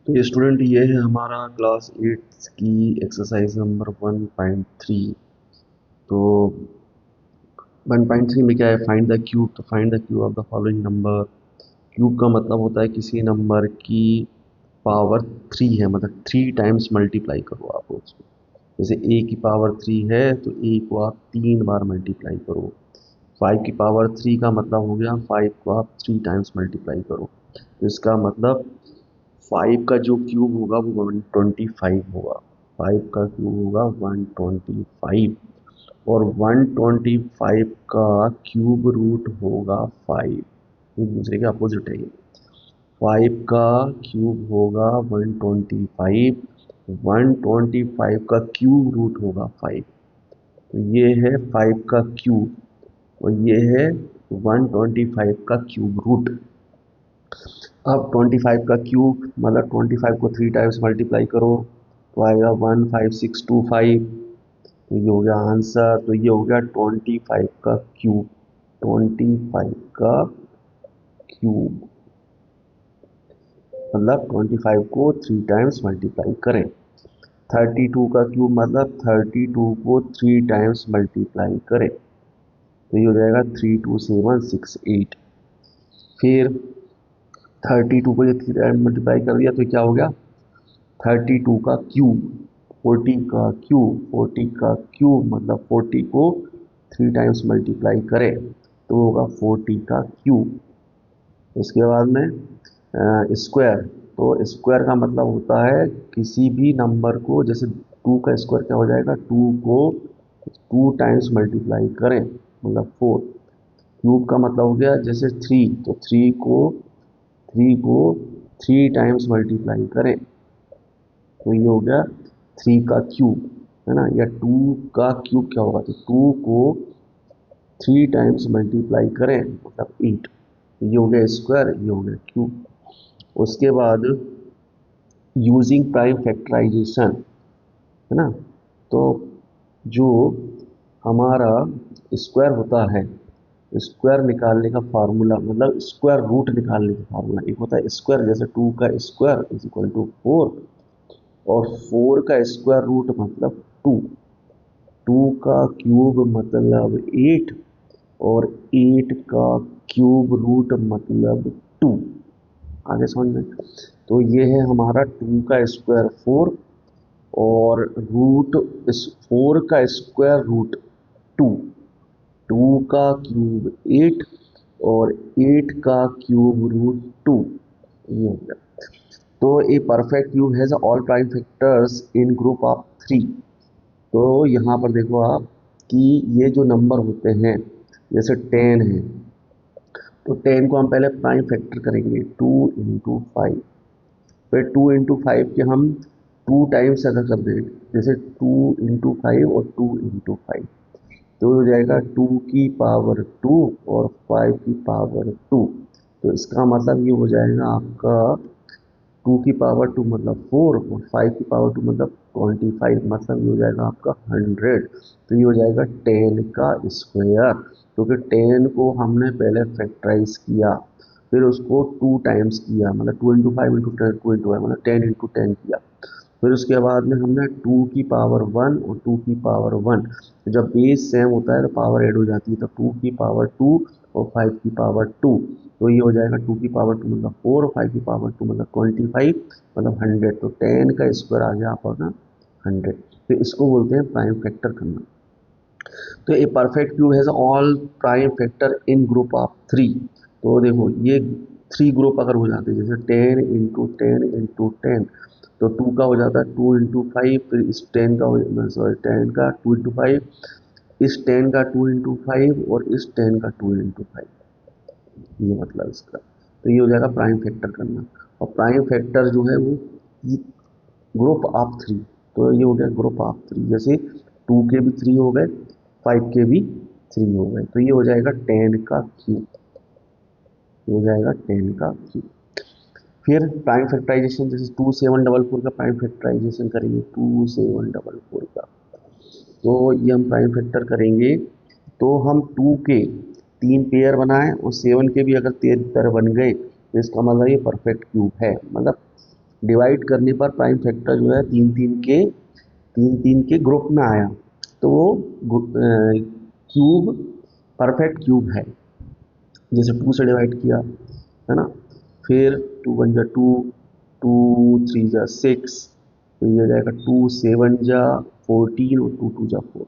तो ये स्टूडेंट, ये है हमारा क्लास 8 की एक्सरसाइज नंबर 1.3। तो 1.3 में क्या है, फाइंड द क्यूब। तो find the cube of the following number. Cube का मतलब होता है किसी नंबर की पावर 3 है, मतलब 3 टाइम्स मल्टीप्लाई करो आप उसको। जैसे ए की पावर 3 है तो ए को आप 3 बार मल्टीप्लाई करो। 5 की पावर 3 का मतलब हो गया 5 को आप 3 टाइम्स मल्टीप्लाई करो। तो इसका मतलब 5 का जो क्यूब होगा वो 125 होगा। 5 का क्यूब होगा 125, और 125 का क्यूब रूट होगा 5। एक दूसरे के अपोजिट है ये। 5 का क्यूब होगा 125, 125 का क्यूब रूट होगा 5। तो ये है 5 का क्यूब, और ये है 125 का क्यूब रूट। अब 25 का क्यूब मतलब 25 को 3 टाइम्स मल्टीप्लाई करो तो आएगा 15625। तो ये हो गया आंसर। तो ये हो गया 25 का क्यूब। 25 का क्यूब मतलब 25 को 3 टाइम्स मल्टीप्लाई करें। 32 का क्यूब मतलब 32 को 3 टाइम्स मल्टीप्लाई करें। तो ये हो जाएगा 32768। फिर 32 को ये 3 टाइम्स मल्टीप्लाई कर दिया तो क्या हो गया 32 का क्यूब। 40 का क्यूब, 40 का क्यूब मतलब 40 को 3 टाइम्स मल्टीप्लाई करें तो होगा 40 का क्यूब। इसके बाद में स्क्वायर। तो स्क्वायर का मतलब होता है किसी भी नंबर को, जैसे 2 का स्क्वायर क्या हो जाएगा, 2 को 2 टाइम्स मल्टीप्लाई करें मतलब 4। क्यूब का मतलब हो गया जैसे 3, तो 3 को 3 टाइम्स मल्टीप्लाई करें तो ये हो गया 3 का क्यूब, है ना। या 2 का क्यूब क्या होगा, तो 2 को 3 टाइम्स मल्टीप्लाई करें मतलब 8। ये हो गया स्क्वायर, ये हो गया क्यूब। उसके बाद यूजिंग प्राइम फैक्टराइजेशन, है ना। तो जो हमारा स्क्वायर होता है, स्क्वायर निकालने का फार्मूला मतलब स्क्वायर रूट निकालने का फार्मूला एक होता है स्क्वायर, जैसे 2 का स्क्वायर इज इक्वल टू 4, और 4 का स्क्वायर रूट मतलब 2, 2 का क्यूब मतलब 8, और 8 का क्यूब रूट मतलब 2। आगे समझ में। तो ये है हमारा 2 का स्क्वायर 4, और रूट इस 4 का स्क्वायर रूट 2, 2 का क्यूब 8, और 8 का क्यूब रूट 2। ये हो गया। तो ए perfect cube has all prime factors in group of 3। तो यहाँ पर देखो आप कि ये जो नंबर होते हैं, जैसे 10 है तो 10 को हम पहले प्राइम फैक्टर करेंगे 2 इंटू 5। फिर 2 इंटू 5 के हम 2 टाइम्स अगर कर दें, जैसे 2 इंटू 5 और 2 इंटू 5, तो हो जाएगा 2 की पावर 2 और 5 की पावर 2। तो इसका मतलब ये हो जाएगा आपका 2 की पावर 2 मतलब 4, और 5 की पावर 2 मतलब 25, मतलब ये हो जाएगा आपका 100। तो ये हो जाएगा 10 का स्क्वायर, क्योंकि 10 को हमने पहले फैक्टराइज किया, फिर उसको 2 टाइम्स किया, मतलब 2 इंटू 5 इंटू 10, 2 इंटू 5 मतलब 10 इंटू 10 किया। फिर उसके बाद में हमने 2 की पावर 1 और 2 की पावर 1, जब बेस सेम होता है तो पावर ऐड हो जाती है, तो 2 की पावर 2 और 5 की पावर 2। तो ये हो जाएगा 2 की पावर 2 मतलब 4, और 5 की पावर 2 मतलब 25 मतलब 100। तो 10 का स्क्वायर आ गया आपका 100। तो इसको बोलते हैं प्राइम फैक्टर करना। तो ए perfect cube has all prime factor in group of 3। तो देखो ये 3 ग्रुप अगर हो जाते हैं, जैसे 10 इंटू 10 इंटू 10, तो 2 का हो जाता है 2 इंटू 5, फिर इस 10 का हो, सॉरी 10 का 2 इंटू 5, इस 10 का 2 इंटू 5, और इस 10 का 2 इंटू 5। ये मतलब इसका। तो ये हो जाएगा प्राइम फैक्टर करना। और प्राइम फैक्टर जो है वो ग्रुप ऑफ 3। तो ये हो गया ग्रुप ऑफ 3, जैसे 2 के भी 3 हो गए, 5 के भी 3 हो गए। तो ये हो जाएगा 10 का क्यूब। ये हो जाएगा 10 का क्यूब। फिर प्राइम फैक्टराइजेशन, जैसे 2744 का प्राइम फैक्टराइजेशन करेंगे, 2744 का। तो ये हम प्राइम फैक्टर करेंगे तो हम 2 के 3 पेयर बनाएं, और 7 के भी अगर 3 पेयर बन गए तो इसका मतलब ये परफेक्ट क्यूब है। मतलब डिवाइड करने पर प्राइम फैक्टर जो है तीन तीन के ग्रुप में आया, तो वो क्यूब परफेक्ट क्यूब है। जैसे 2 से डिवाइड किया है ना, फिर 2 वन जा 2, 2 3 जा 6, तो ये हो जाएगा 2 7 जा 14 और 2 2 जा 4।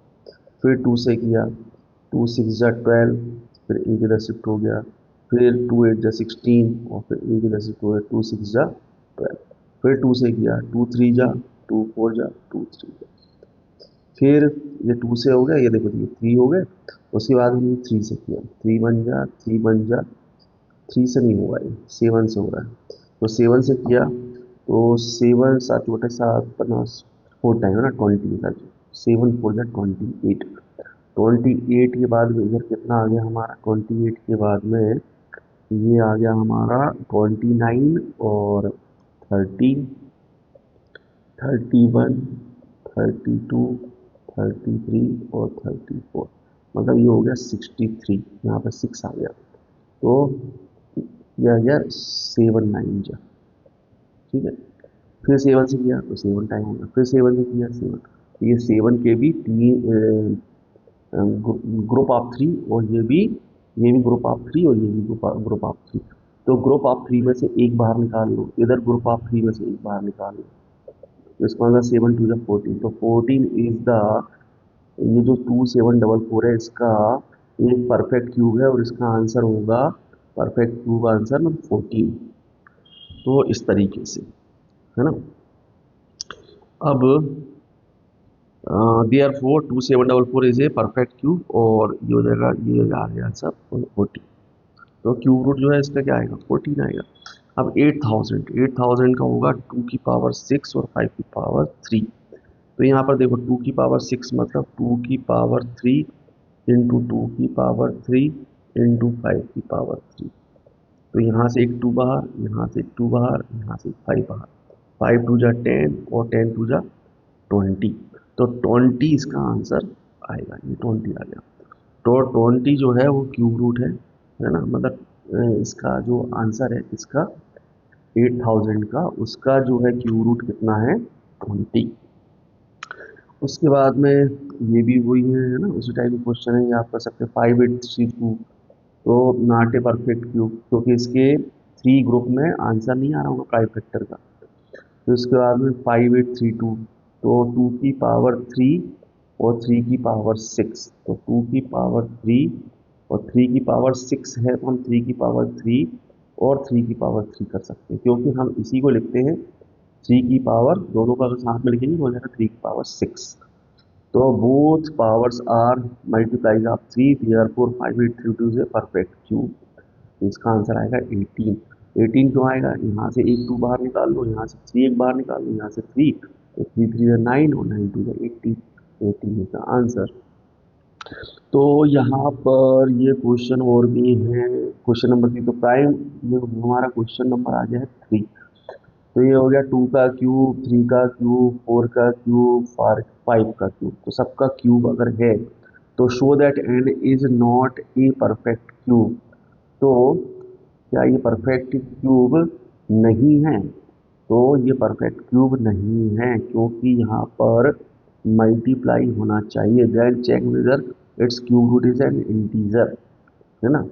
फिर 2 से किया, 2 6 जा 12, फिर एक इधर शिफ्ट हो गया, फिर 2 8 जा 16 और फिर एक इधर शिफ्ट हो गया, 2 6 जा 12। फिर 2 से किया, 2 3 जा 2 4 जा 2 3 जा, फिर ये 2 से हो गया, ये देखो ये 3 हो गए। उसके बाद हमने 3 से किया, 3 1 जा 3 1 जा, 3 से नहीं होगा, ये 7 से हो रहा है। तो 7 से किया, तो 7 7 बटे 7 50, 4 टाइम है ना 20 का, 7 4 जा 28। 28 के बाद में इधर कितना आ गया हमारा, 28 के बाद में ये आ गया हमारा 29 और 30, 31, 32, 33 और 34, मतलब ये हो गया 63। यहाँ पर 6 आ गया, तो यह आ गया 7 9 जा, ठीक है। फिर 7 से किया तो 7 टाइम हो गया, फिर 7 से किया 7, तो ये 7 के भी तीन ग्रुप ऑफ 3, और ये भी ग्रुप ऑफ 3 और ये भी ग्रुप ऑफ 3। तो ग्रुप ऑफ 3 में से एक बाहर निकाल लो, इधर ग्रुप ऑफ 3 में से एक बाहर निकाल लो, तो इसका मतलब 7 2 जा 14, तो 14 इज द, ये जो 2 7 डबल 4 है इसका एक परफेक्ट क्यूब है, और इसका आंसर होगा परफेक्ट क्यूब आंसर मतलब 14। तो इस तरीके से है ना। अब therefore 2 7 double 4 is a perfect cube, और ये हो जाएगा, ये आ गया आंसर 14। तो क्यूब रूट जो है इसका क्या आएगा, 14 आएगा। अब 8000 का होगा 2 की पावर 6 और 5 की पावर 3। तो यहाँ पर देखो 2 की पावर 6 मतलब 2 की पावर 3 इंटू 2 की पावर 3 इंटू 5 की पावर 3। तो यहाँ से एक 2 बाहर, यहाँ से एक 2 बाहर, यहाँ से एक 5 बाहर, 5 2 जा 10 और 10 2 जा 20। तो 20 इसका आंसर आएगा, ये 20 आ गया। तो 20 जो है वो क्यूब रूट है ना, मतलब इसका जो आंसर है इसका 8000 का, उसका जो है क्यूब रूट कितना है, 20। उसके बाद में ये भी वही है ना, उसी टाइप का क्वेश्चन है, ये आप कर सकते हैं 5832। तो नॉट ए परफेक्ट क्यूब, क्योंकि इसके 3 ग्रुप में आंसर नहीं आ रहा होगा प्राइम फैक्टर का। तो इसके बाद में 5832, तो 2 की पावर 3 और 3 की पावर 6, तो 2 की पावर 3 और 3 की पावर 6 है, तो हम 3 की पावर 3 और 3 की पावर 3 कर सकते हैं, क्योंकि हम इसी को लिखते हैं 3 की पावर, दोनों का अगर साथ में लिखेंगे तो हो जाएगा 3 की पावर 6। तो both powers are multiplies of 3, therefore 5832 is a perfect cube. तो इसका आंसर आएगा 18। 18 क्यों आएगा, यहाँ से एक 2 बाहर निकाल लो, यहाँ से 3 एक बाहर निकाल लो, यहाँ से 3, तो 3 3 है 9 और 9 2 है 18। 18 इसका आंसर। तो यहाँ पर ये क्वेश्चन और भी है, क्वेश्चन नंबर 3। तो प्राइम, ये हमारा क्वेश्चन नंबर आ गया है 3। तो ये हो गया 2 का क्यूब, 3 का क्यूब, 4 का क्यूब, 5 का क्यूब। तो सबका क्यूब अगर है तो show that n is not a perfect cube. तो क्या ये परफेक्ट क्यूब नहीं है, तो ये परफेक्ट क्यूब नहीं है, क्योंकि यहाँ पर मल्टीप्लाई होना चाहिए। Then check whether its cube root is an integer, है ना।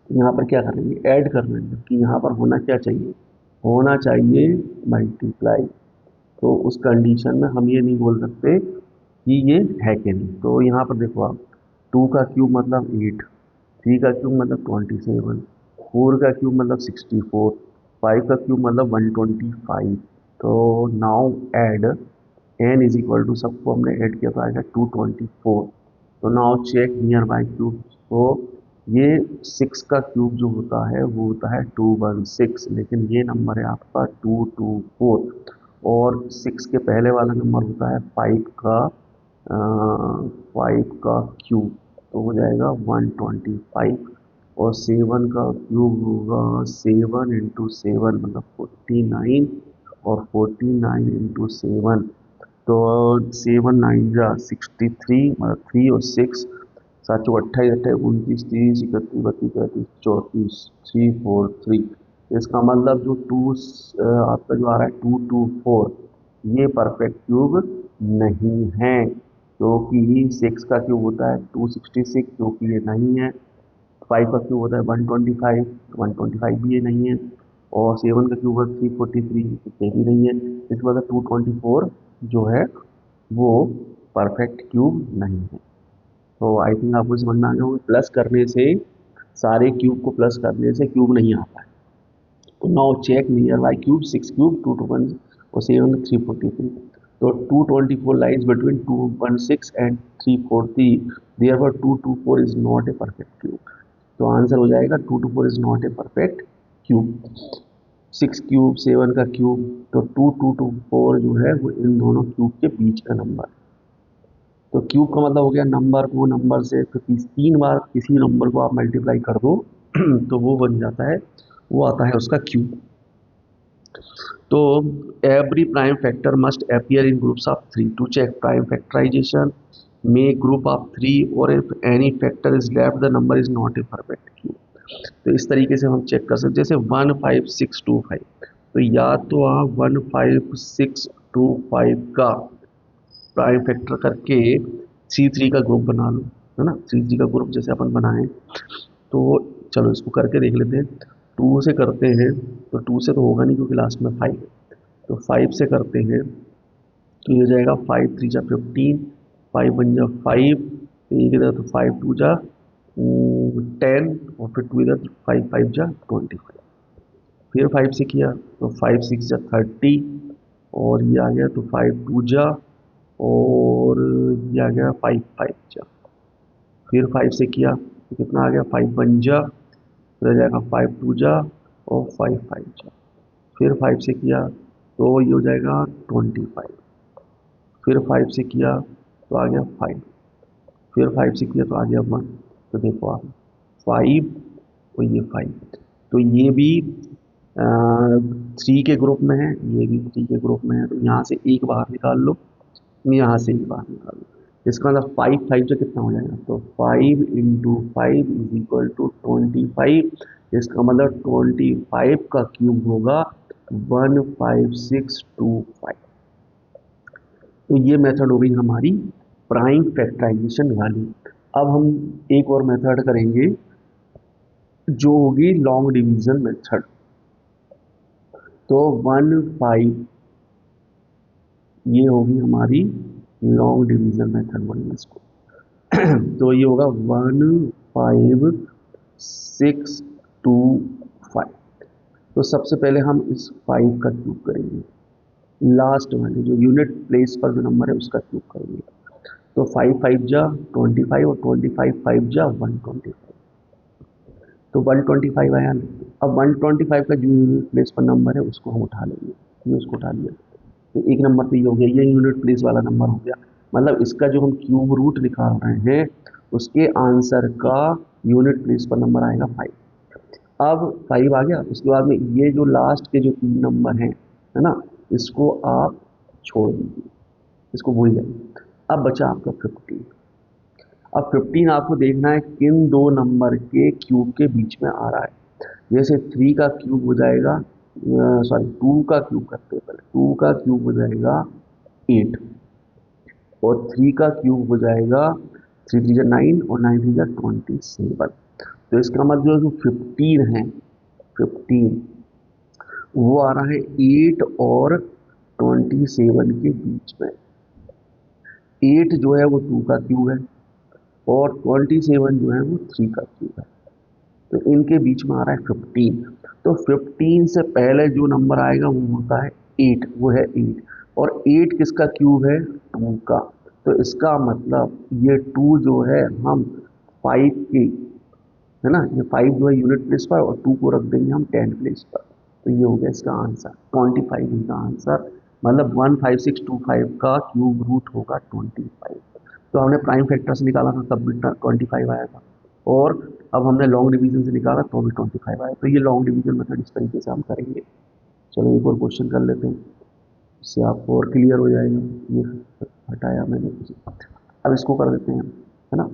यहाँ पर क्या करेंगे, ऐड कर लेंगे कि यहाँ पर होना क्या चाहिए, होना चाहिए मल्टीप्लाई। तो उस कंडीशन में हम ये नहीं बोल सकते कि ये है कि नहीं। तो यहाँ पर देखो आप, 2 का क्यूब मतलब 8, 3 का क्यूब मतलब 27, 4 का क्यूब मतलब 64, 5 का क्यूब मतलब 125। तो now add n is equal to, सबको हमने ऐड किया तो आएगा 224। तो now check nearby cube. तो ये 6 का क्यूब जो होता है वो होता है 216, लेकिन ये नंबर है आपका 224, और 6 के पहले वाला नंबर होता है 5 का क्यूब, तो हो जाएगा 125। और 7 का क्यूब होगा 7 इंटू 7 मतलब 49, और 49 इंटू 7, तो 7 9 जा 63, मतलब 3 और 6, 7 चौ 28, 28 29 30 31 32 33 34 3, इसका मतलब जो आपका जो आ रहा है 224, ये परफेक्ट क्यूब नहीं है, क्योंकि 6 का क्यूब होता है 266, जो कि ये नहीं है। 5 का क्यूब होता है 125, 125 भी ये नहीं है। और 7 का क्यूब है 343, ये भी नहीं है। इसके बाद 224 जो है वो परफेक्ट क्यूब नहीं है। तो आई थिंक आपको समझ में आ गया होगा, प्लस करने से, सारे क्यूब को प्लस करने से क्यूब नहीं आता है। तो now check nearby cube, 6 cube 221 और 7 343। तो 224 lies between 216 and 343, therefore 224 is not a perfect cube. तो आंसर हो जाएगा 224 is not a perfect cube. 6 cube 7 का क्यूब, तो 2224 जो है वो इन दोनों क्यूब के बीच का नंबर। तो क्यूब का मतलब हो गया नंबर को नंबर से, तो 3 बार किसी नंबर को आप मल्टीप्लाई कर दो तो वो बन जाता है, वो आता है उसका क्यूब। तो every prime factor must appear in groups of 3 to check prime factorization. Make group of 3 or if any factor is left the number is not a perfect cube. तो इस तरीके से हम चेक कर सकते, जैसे 15625, तो या तो आप 15625 का प्राइम फैक्टर करके C3 का ग्रुप बना लो, है ना। C3 का ग्रुप जैसे अपन बनाएं, तो चलो इसको करके देख लेते हैं। 2 से करते हैं तो 2 से तो होगा नहीं, क्योंकि लास्ट में 5 है। तो 5 से करते हैं तो ये हो जाएगा 5 3 जा 15, 5 1 जा 5, एक इधर तो 5 2 जा 10, और फिर 2 इधर, 5 5 जा 25। फिर 5 से किया तो 5 6 जा 30, और ये आ गया तो 5 2 जा, और ये आ गया 5 5 जा। फिर 5 से किया तो कितना आ गया, 5 1 जा, फिर आ जाएगा 5 2 जा, और 5 5 जा। फिर 5 से किया तो ये हो जाएगा 25। फिर 5 से किया तो आ गया 5, फिर 5 से किया तो आ गया 1। तो देखो आप 5 और ये 5, तो ये भी 3 के ग्रुप में है, ये भी 3 के ग्रुप में है। तो यहाँ से एक बाहर निकाल लो, यहाँ से एक बाहर निकाल लो। इसका मतलब 5 5 से कितना हो जाएगा, तो 5 इंटू 5 इज इक्वल टू 25। इसका मतलब 25 का क्यूब होगा 15625। तो ये मेथड हो गई हमारी प्राइम फैक्टराइजेशन वाली। अब हम एक और मेथड करेंगे जो होगी लॉन्ग डिवीजन मेथड। तो 1 5, ये होगी हमारी लॉन्ग डिवीजन मेथड बोलेंगे इसको। तो ये होगा 15625। तो सबसे पहले हम इस 5 का क्यूब करेंगे, लास्ट वाले जो यूनिट प्लेस पर जो नंबर है उसका क्यूब करेंगे। तो 5 5 जा 25, और 25 5 जा 125, तो 125 आया। अब 125 का जो यूनिट प्लेस पर नंबर है उसको हम उठा लेंगे, ये उसको उठा लिया। तो एक नंबर तो ये हो गया, ये यूनिट प्लेस वाला नंबर हो गया। मतलब इसका जो हम क्यूब रूट निकाल रहे हैं उसके आंसर का यूनिट प्लेस पर नंबर आएगा 5। अब 5 आ गया, उसके बाद में ये जो लास्ट के जो 3 नंबर हैं, है ना, इसको आप छोड़ दीजिए, इसको भूल जाइए। अब बचा आपका 15। अब 15 आपको देखना है किन दो नंबर के क्यूब के बीच में आ रहा है। जैसे 3 का क्यूब हो जाएगा, सॉरी 2 का क्यूब करते हैं पहले। 2 का क्यूब हो जाएगा 8, और 3 का क्यूब हो जाएगा 3 3 जा 9, और 9 3 जा 27। तो इसका मतलब जो 15 है, 15 वो आ रहा है 8 और 27 के बीच में। 8 जो है वो 2 का क्यूब है, और 27 जो है वो 3 का क्यूब है। तो इनके बीच में आ रहा है 15। तो 15 से पहले जो नंबर आएगा वो होता है 8, वो है 8, और 8 किसका क्यूब है, 2 का। तो इसका मतलब ये 2 जो है हम 5 के, है ना, ये 5 जो है यूनिट प्लेस पर, और 2 को रख देंगे हम 10 प्लेस पर। तो ये हो गया इसका आंसर, 25 इसका आंसर। मतलब 15625 का क्यूब रूट होगा 25। तो हमने प्राइम फैक्टर से निकाला था तब भी 25 आया था, और अब हमने लॉन्ग डिवीजन से निकाला तो भी 25 आया। तो ये लॉन्ग डिवीजन मेथड इस तरीके से हम करेंगे। चलो एक और क्वेश्चन कर लेते हैं, इससे आपको और क्लियर हो जाएगा। ये हटाया मैंने इसे। अब इसको कर देते हैं, है ना।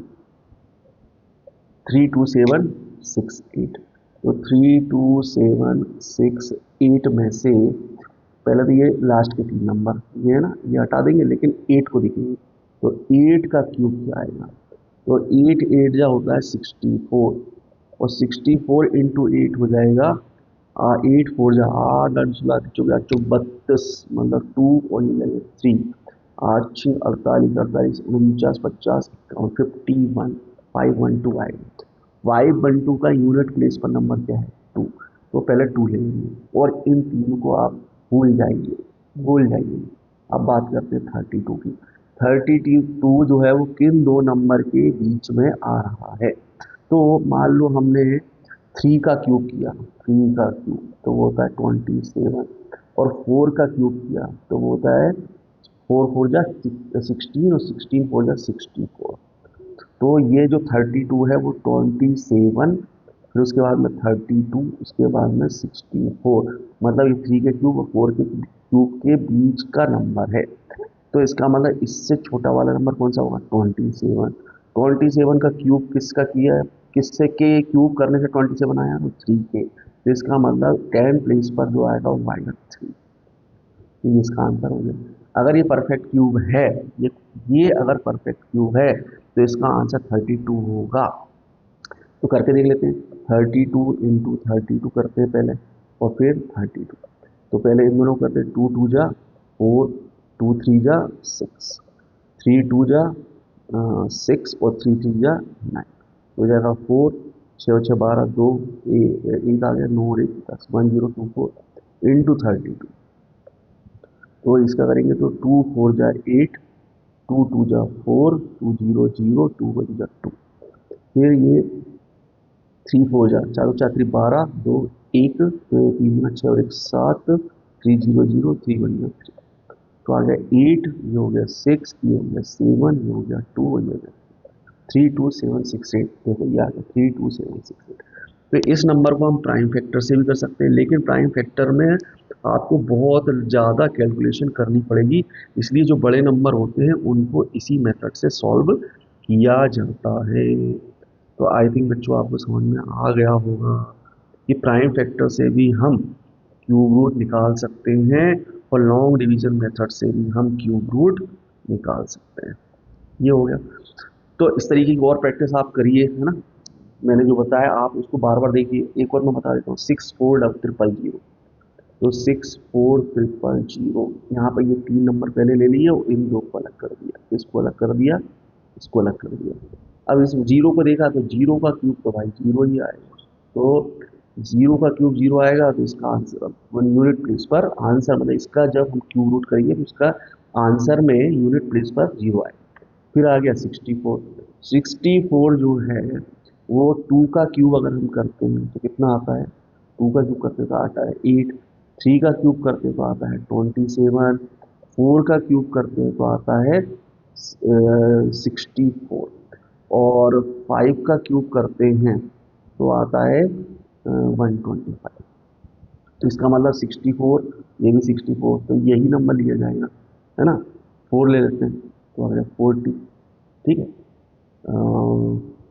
3 2 7 6 8। तो 3 2 7 6 8 में से पहले तो ये लास्ट के 3 नंबर ये है ना, ये हटा देंगे, लेकिन 8 को देखेंगे। तो 8 का क्यूब क्या आएगा? तो 8 8 जा होता है 64, और 64 इंटू 8 हो जाएगा 8 4 जा 8 8 16 32, मतलब 2 और ये लगेगा 3, 8 6 48 48 49 50 51 51 512 आएगा। 512 का यूनिट प्लेस पर नंबर क्या है? 2। तो पहले 2 लेंगे और इन तीनों को आप भूल जाइए। अब बात करते हैं 32 की। 32 जो है वो किन दो नंबर के बीच में आ रहा है? तो मान लो हमने 3 का क्यूब किया, 3 का क्यूब तो वो होता है 27, और 4 का क्यूब किया तो वो होता है 4 4 जा 16, और 16 4 जा 64। तो ये जो 32 है वो 27, फिर उसके बाद में 32, उसके बाद में 64, मतलब ये 3 के क्यूब और 4 के क्यूब के बीच का नंबर है। तो इसका मतलब इससे छोटा वाला नंबर कौन सा होगा? 27। 27 का क्यूब किसका किया है? किससे के क्यूब करने से 27 आया? तो 3 के। तो इसका मतलब 10 प्लेस पर जो आएगा वो आएगा 3। ये इसका आंसर हो गया। अगर ये परफेक्ट क्यूब है, ये अगर परफेक्ट क्यूब है तो इसका आंसर 32 होगा। तो करके देख लेते हैं। 32 इंटू 32 करते हैं पहले, और फिर 32। तो पहले इन दोनों करते हैं। 2 2 जा 4, 2 3 जा 6, 3 2 जा 6, और 3 3 जा 9, हो जाएगा 4, 6 6 12 2, एक आ गया 9 और 1 10, 1024 इंटू 32। तो इसका करेंगे तो 2 4 जा 8, 2 2 जा 4, 2 0 0, 2 1 जा 2, फिर ये 3 4 जा 4 4 3 12 2 1, फिर 3 6 और 1 7, 3 0 0, 3 1 जा 3। तो आ गया 8, ये हो गया 6, ये हो गया 7, ये हो गया 2, ये हो गया 32768। देखो ये आ गया 32768। तो इस नंबर को हम प्राइम फैक्टर से भी कर सकते हैं, लेकिन प्राइम फैक्टर में आपको बहुत ज़्यादा कैलकुलेशन करनी पड़ेगी, इसलिए जो बड़े नंबर होते हैं उनको इसी मेथड से सॉल्व किया जाता है। तो आई थिंक बच्चों आपको समझ में आ गया होगा कि प्राइम फैक्टर से भी हम क्यूब रूट निकाल सकते हैं, और लॉन्ग डिवीजन मेथड से भी हम क्यूब रूट निकाल सकते हैं। ये हो गया। तो इस तरीके की और प्रैक्टिस आप करिए, है ना। मैंने जो बताया आप उसको बार बार देखिए। एक और मैं बता देता हूँ, 640000। तो 640000, यहाँ पर ये 3 नंबर पहले ले लिए और इन दो को अलग कर दिया, इसको अलग कर दिया, इसको अलग कर दिया। अब इस जीरो को देखा तो जीरो का क्यूब तो भाई जीरो ही आएगा। तो जीरो का क्यूब जीरो आएगा, तो इसका आंसर अब 1 यूनिट प्लेस पर आंसर, मतलब इसका जब हम क्यूब रूट करेंगे तो इसका आंसर में यूनिट प्लेस पर जीरो आएगा। फिर आ गया 64। 64 जो है वो 2 का क्यूब अगर हम करते हैं तो कितना आता है? 2 का क्यूब करते तो आता है 8, 3 का क्यूब करते तो आता है 27, 4 का क्यूब करते तो आता है 64, और 5 का क्यूब करते हैं तो आता है 125। तो इसका मतलब 64, ये भी 64, तो यही नंबर लिया जाएगा, है ना। 4 ले लेते हैं तो आ गया 40, ठीक है।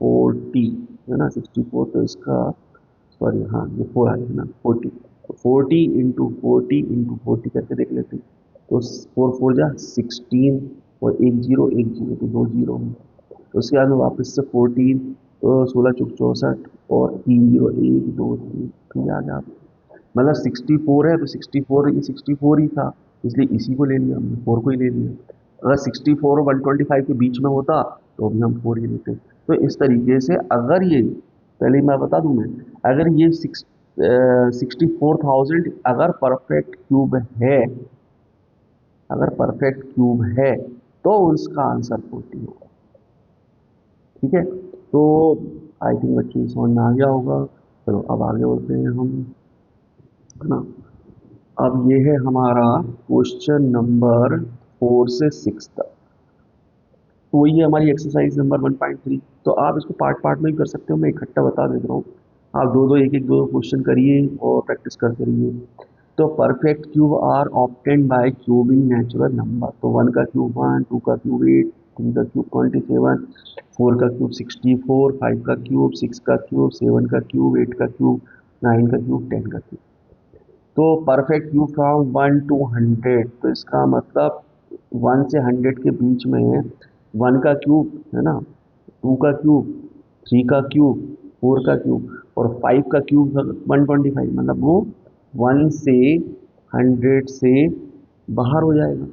40 है ना, 64, तो इसका सॉरी हाँ ये 4 आ गया ना 40। तो 40 इंटू 40 करके देख लेते हैं। तो 4 4 जा 16, और एक जीरो तो 2 जीरो होंगे। तो उसके बाद में वापस से 14, तो 16 चौक 64, और 3 जीरो 1 2 3, फिर आ गया। मतलब 64 है तो 64 ये 64 ही था, इसलिए इसी को ले लिया हमने, 4 को ही ले लिया। अगर 64 और 125 के बीच में होता तो भी हम 4 ही लेते। तो इस तरीके से अगर ये, पहले मैं बता दूं, मैं अगर ये 64,000 अगर परफेक्ट क्यूब है, अगर परफेक्ट क्यूब है तो उसका आंसर 40 होगा। ठीक है। तो आई थिंक बच्चों को समझ में आ गया होगा। चलो अब आगे बढ़ते हैं हम, है ना। अब ये है हमारा क्वेश्चन नंबर 4 से 6 तक। तो वही है हमारी एक्सरसाइज नंबर 1.3। तो आप इसको पार्ट पार्ट में भी कर सकते हो, मैं इकट्ठा बता देता हूँ। आप दो दो एक एक दो क्वेश्चन करिए और प्रैक्टिस करते रहिए। तो perfect cube are obtained by cubing natural number. तो 1 का क्यूब 1, 2 का क्यूब 8, 3 का क्यूब 27, 4 का क्यूब 64, 5 का क्यूब, 6 का क्यूब, 7 का क्यूब, 8 का क्यूब, 9 का क्यूब 10 का क्यूब। तो परफेक्ट क्यूब फ्रॉम 1 to 100, तो इसका मतलब 1 से 100 के बीच में 1 का क्यूब है ना, 2 का क्यूब, 3 का क्यूब, 4 का क्यूब और 5 का क्यूब 125, मतलब वो 1 से 100 से बाहर हो जाएगा।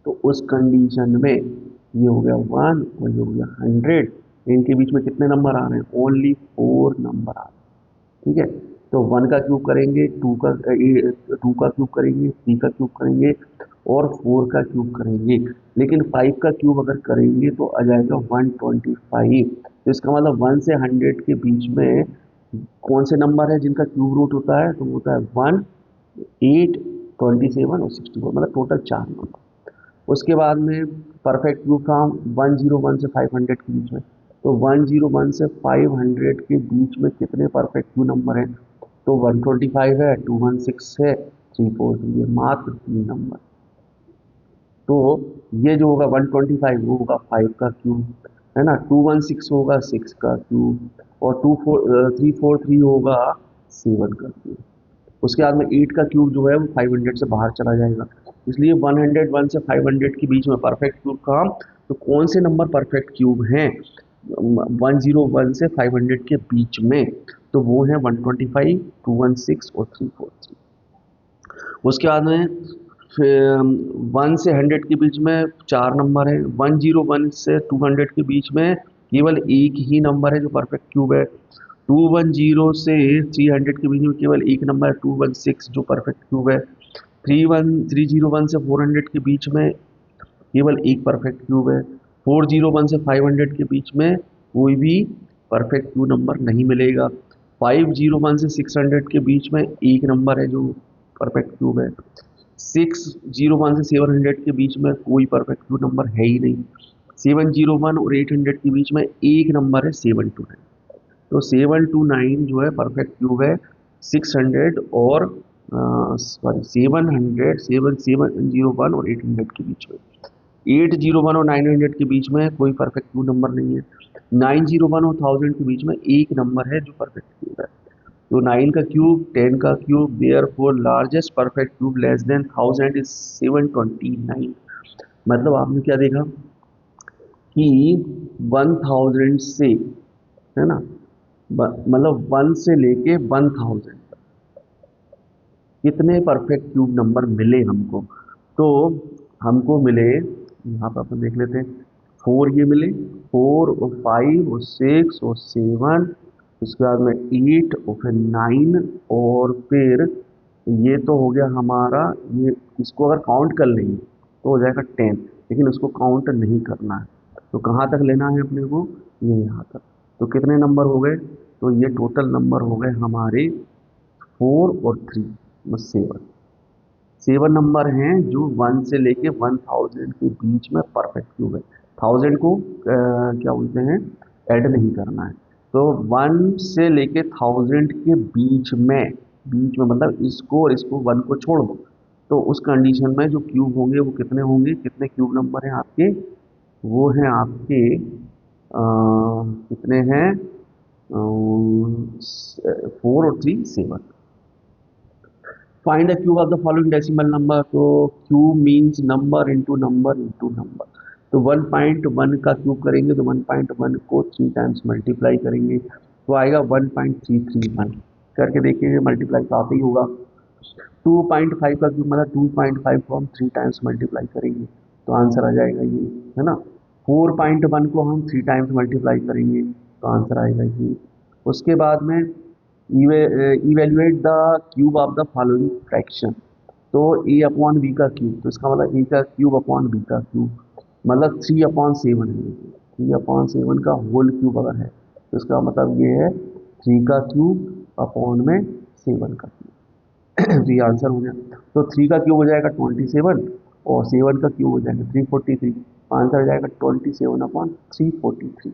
तो उस कंडीशन में ये हो गया 1 और ये हो गया 100, इनके बीच में कितने नंबर आ रहे हैं? ओनली 4 नंबर आ रहे हैं। ठीक है, तो 1 का क्यूब करेंगे, 2 का क्यूब करेंगे, 3 का क्यूब करेंगे और 4 का क्यूब करेंगे। लेकिन 5 का क्यूब अगर करेंगे तो आ जाएगा 125। तो इसका मतलब 1 से 100 के बीच में कौन से नंबर है जिनका क्यूब रूट होता है? तो होता है 1, 8, 27 और 64, मतलब टोटल 4 नंबर। उसके बाद में परफेक्ट क्यूब फ्रॉम 101 से 500 के बीच में, तो 101 से 500 के बीच में कितने परफेक्ट क्यू नंबर हैं? तो 125 है, 216 है, 343 है, मात्र 3 नंबर। तो ये जो होगा 125 वो होगा 5 का क्यूब, है ना, 216 होगा 6 का क्यूब और 343 होगा 7 का क्यूब। उसके बाद में 8 का क्यूब जो है वो 500 से बाहर चला जाएगा, इसलिए 101 से 500 के बीच में परफेक्ट क्यूब का, तो कौन से नंबर परफेक्ट क्यूब हैं 101 से 500 के बीच में? तो वो है 125, 216 और 343। उसके बाद में फिर 1 से 100 के बीच में 4 नंबर है, 101 से 200 के बीच में केवल एक ही नंबर है जो परफेक्ट क्यूब है, 210 से 300 के बीच में केवल एक नंबर है 216 जो परफेक्ट क्यूब है, 301 से 400 के बीच में केवल एक परफेक्ट क्यूब है, 401 से 500 के बीच में कोई भी परफेक्ट क्यूब नंबर नहीं मिलेगा, 501 से 600 के बीच में एक नंबर है जो परफेक्ट क्यूब है, 601 से 700 के बीच में कोई परफेक्ट क्यूब नंबर है ही नहीं, 701 और 800 के बीच में एक नंबर है 729। तो 729 जो है परफेक्ट क्यूब है 600 और सॉरी 700, 701 और 800 के बीच में। 801 और 900 के बीच में कोई परफेक्ट क्यूब नंबर नहीं है, 901 और 1000 के बीच में एक नंबर है जो परफेक्ट क्यूब है। तो 9 का क्यूब, 10 का cube, therefore largest perfect cube less than 1000 is 729। मतलब आपने क्या देखा कि 1000 से, है ना, मतलब 1 से लेके 1000 कितने परफेक्ट क्यूब नंबर मिले हमको? तो हमको मिले, यहाँ पर अपन देख लेते हैं, 4 ये मिले, 4 और 5 और 6 और 7, उसके बाद में 8 और फिर 9 और फिर ये तो हो गया हमारा ये, इसको अगर काउंट कर लेंगे तो हो जाएगा 10, लेकिन उसको काउंट नहीं करना है। तो कहाँ तक लेना है अपने को? ये यहाँ तक। तो कितने नंबर हो गए? तो ये टोटल नंबर हो गए हमारे 4 और 3, बस 7। 7 नंबर हैं जो 1 से लेके 1000 के बीच में परफेक्ट क्यूब है। 1000 को क्या बोलते हैं, ऐड नहीं करना है। तो 1 से लेके 1000 के बीच में मतलब इसको और इसको 1 को छोड़ दो, तो उस कंडीशन में जो क्यूब होंगे वो कितने होंगे? कितने क्यूब नंबर हैं आपके? वो हैं आपके कितने हैं? 4 और 3 7। Find the cube of the following decimal number, तो cube means number into number into number. तो 1.1 का क्यूब करेंगे तो 1.1 को 3 टाइम्स मल्टीप्लाई करेंगे तो आएगा 1.331, करके देखिए मल्टीप्लाई तो आते ही होगा। 2.5 का क्यूब मतलब 2.5 को हम 3 टाइम्स मल्टीप्लाई करेंगे तो आंसर आ जाएगा ये, है ना। 4.1 को हम 3 टाइम्स मल्टीप्लाई करेंगे तो आंसर आएगा ये। उसके बाद में evaluate the cube of the following fraction, तो ए अपॉन बी का क्यूब, तो इसका मतलब ए का क्यूब अपॉन बी का क्यूब मतलब 3/7 है, 3/7 का होल क्यूब अगर है तो इसका मतलब ये है 3 का क्यूब अपॉन में 7 का क्यूब। तो ये आंसर हो गया। तो 3 का क्यूब हो जाएगा 27 और 7 का क्यूब हो जाएगा 343, आंसर हो जाएगा 27/343।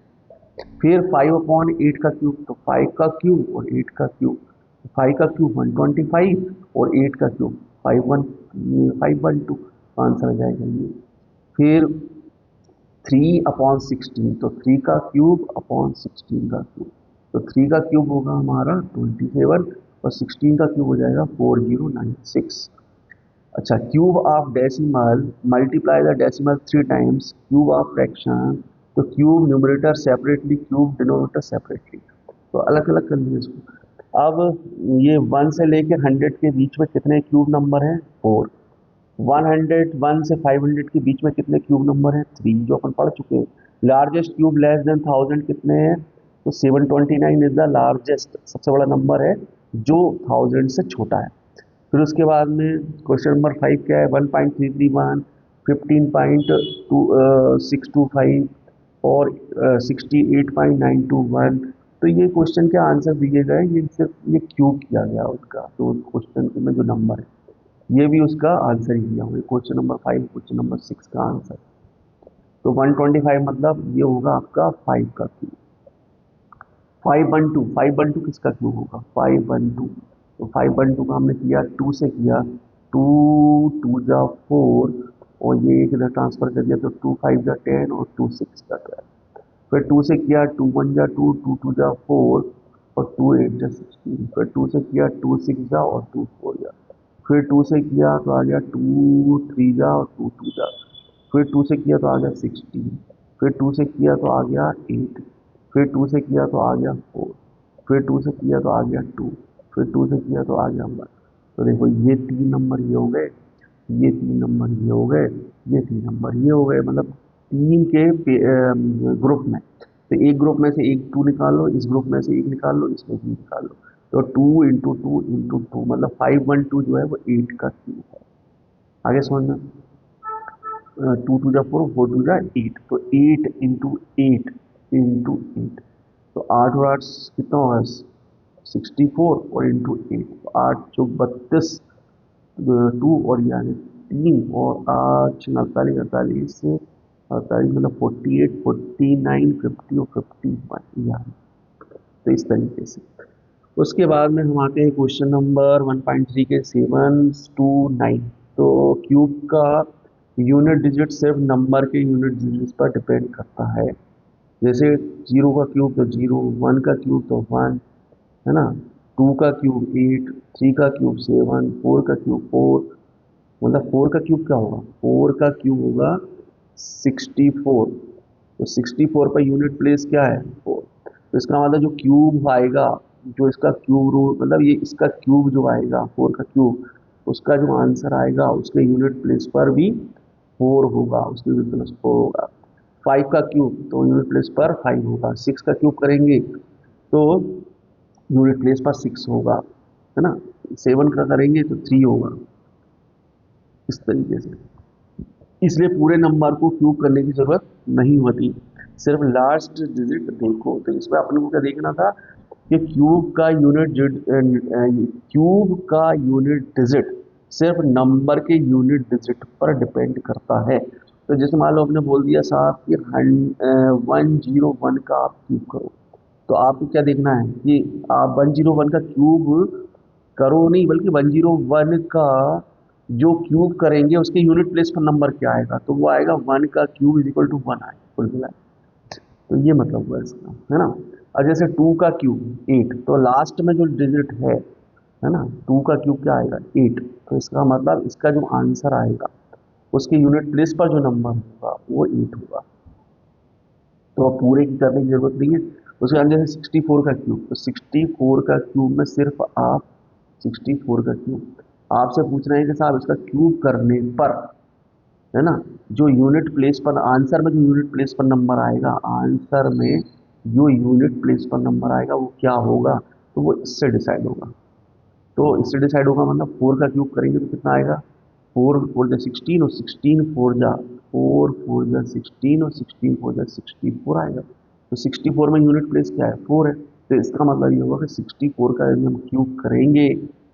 फिर 5/8 का क्यूब, तो 5 का क्यूब और 8 का क्यूब, 5 का क्यूब 125 और 8 का क्यूब 512, आंसर आ जाएगा ये। फिर 3/16, तो 3 का क्यूब अपॉन 16 का क्यूब, तो 3 का क्यूब होगा हमारा 27 और 16 का क्यूब हो जाएगा 4096। अच्छा, cube of decimal multiply the decimal 3 times cube of fraction, तो cube numerator separately, cube denominator separately, तो अलग अलग कर लिए इसको। अब ये 1 से लेकर 100 के बीच में कितने क्यूब नंबर हैं? 4। 101 से 500 के बीच में कितने क्यूब नंबर हैं? 3, जो अपन पढ़ चुके हैं। लार्जेस्ट क्यूब लेस देन 1000 कितने हैं? तो 729 इज द लार्जेस्ट, सबसे बड़ा नंबर है जो 1000 से छोटा है। फिर उसके बाद में क्वेश्चन नंबर 5 क्या है? 1.331, 15.625 और 68.921। तो ये क्वेश्चन के आंसर दिए गए, ये सिर्फ ये क्यूब किया गया उसका, तो क्वेश्चन में जो नंबर है ये भी उसका आंसर ही दिया हुआ है। क्वेश्चन नंबर 5 क्वेश्चन नंबर 6 का आंसर। तो 125 मतलब ये होगा आपका 5 का क्यूब। 512 किसका क्यूब होगा? 512, तो 512 का हमने किया 2 से किया, 2 2 जा 4 और ये एक इधर ट्रांसफर कर दिया, तो 2 5 जा 10 और 2 6 जा 12। फिर 2 से किया 2 1 जा 2, 2 2 जा 4 और 2 8 जा 16। फिर 2 से किया 2 6 जा और 2 4 जा। फिर 2 से किया तो आ गया 2 3 जा और 2 2 जा। फिर 2 से किया तो आ गया 16। फिर 2 से किया तो आ गया 8। फिर 2 से किया तो आ गया 4। फिर 2 से किया तो आ गया 2। फिर 2 से किया तो आ गया 1। तो देखो ये 3 नंबर ये हो गए, ये 3 नंबर ये हो गए, ये 3 नंबर ये हो गए, मतलब 3 के ग्रुप में। तो एक ग्रुप में से एक 2 निकाल लो, इस ग्रुप में से एक निकाल लो, इसमें से निकाल लो। तो 2 इंटू 2 इंटू 2 मतलब 512 जो है वो 8 का क्यूब है। आगे समझना। 2 2 जा 4, 4 2 जा 8, तो 8 इंटू 8 इंटू 8, तो 8 और 8 कितना होगा? 64 और इंटू 8, तो 8 चौक 32, 2 और यानी 3 और 8 48 48 से 48 मतलब 48 49 50 और 51 यानी। तो इस तरीके से उसके बाद में हम आते हैं क्वेश्चन नंबर 1.3 के 7 to 9। तो क्यूब का यूनिट डिजिट सिर्फ नंबर के यूनिट डिजिट पर डिपेंड करता है। जैसे 0 का क्यूब तो 0, 1 का क्यूब तो 1, है ना, 2 का क्यूब 8, 3 का क्यूब 7, 4 का क्यूब 4, मतलब 4 का क्यूब क्या होगा? 4 का क्यूब होगा 64। तो 64 पर यूनिट प्लेस क्या है? 4। तो इसका मतलब जो क्यूब आएगा, जो इसका क्यूब रूट मतलब ये इसका क्यूब जो आएगा 4 का क्यूब, उसका जो आंसर आएगा उसके यूनिट प्लेस पर भी 4 होगा, उसके यूनिट प्लेस 4 होगा। 5 का क्यूब तो यूनिट प्लेस पर 5 होगा। 6 का क्यूब करेंगे तो यूनिट प्लेस पर 6 होगा, है ना। 7 का करेंगे तो 3 होगा, इस तरीके से। इसलिए पूरे नंबर को क्यूब करने की जरूरत नहीं होती, सिर्फ लास्ट डिजिट देखो। तो इसमें अपने को क्या देखना था कि क्यूब का यूनिट डिजिट सिर्फ नंबर के यूनिट डिजिट पर डिपेंड करता है। तो जैसे मान लो आपने बोल दिया साहब कि 101 का आप क्यूब करो, तो आपको क्या देखना है कि आप 101 का क्यूब करो नहीं, बल्कि 101 का जो क्यूब करेंगे उसके यूनिट प्लेस पर नंबर क्या आएगा? तो वो आएगा 1 का क्यूब इज इक्वल टू 1 आएगा कुल मिला। तो ये मतलब हुआ इसका, है ना। और जैसे 2 का क्यूब 8, तो लास्ट में जो डिजिट है ना, 2 का क्यूब क्या आएगा? 8। तो इसका मतलब इसका जो आंसर आएगा उसके यूनिट प्लेस पर जो नंबर होगा वो 8 होगा। तो अब पूरे की करने की जरूरत नहीं है। उसके बाद जैसे 64 का क्यूब, तो 64 का क्यूब में सिर्फ आप 64 का क्यूब आपसे पूछ रहे हैं कि साहब इसका क्यूब करने पर, है ना, जो यूनिट प्लेस पर आंसर में जो यूनिट प्लेस पर नंबर आएगा, आंसर में जो यूनिट प्लेस पर नंबर आएगा वो क्या होगा? तो वो इससे डिसाइड होगा। तो इससे डिसाइड होगा मतलब 4 का क्यूब करेंगे तो कितना आएगा? 4 4 जा 16 और 16 4 जा 4 4 जा 16 और 16 4 जा 64 आएगा। तो 64 में यूनिट प्लेस क्या है? 4 है। तो इसका मतलब ये होगा कि 64 का यदि हम क्यूब करेंगे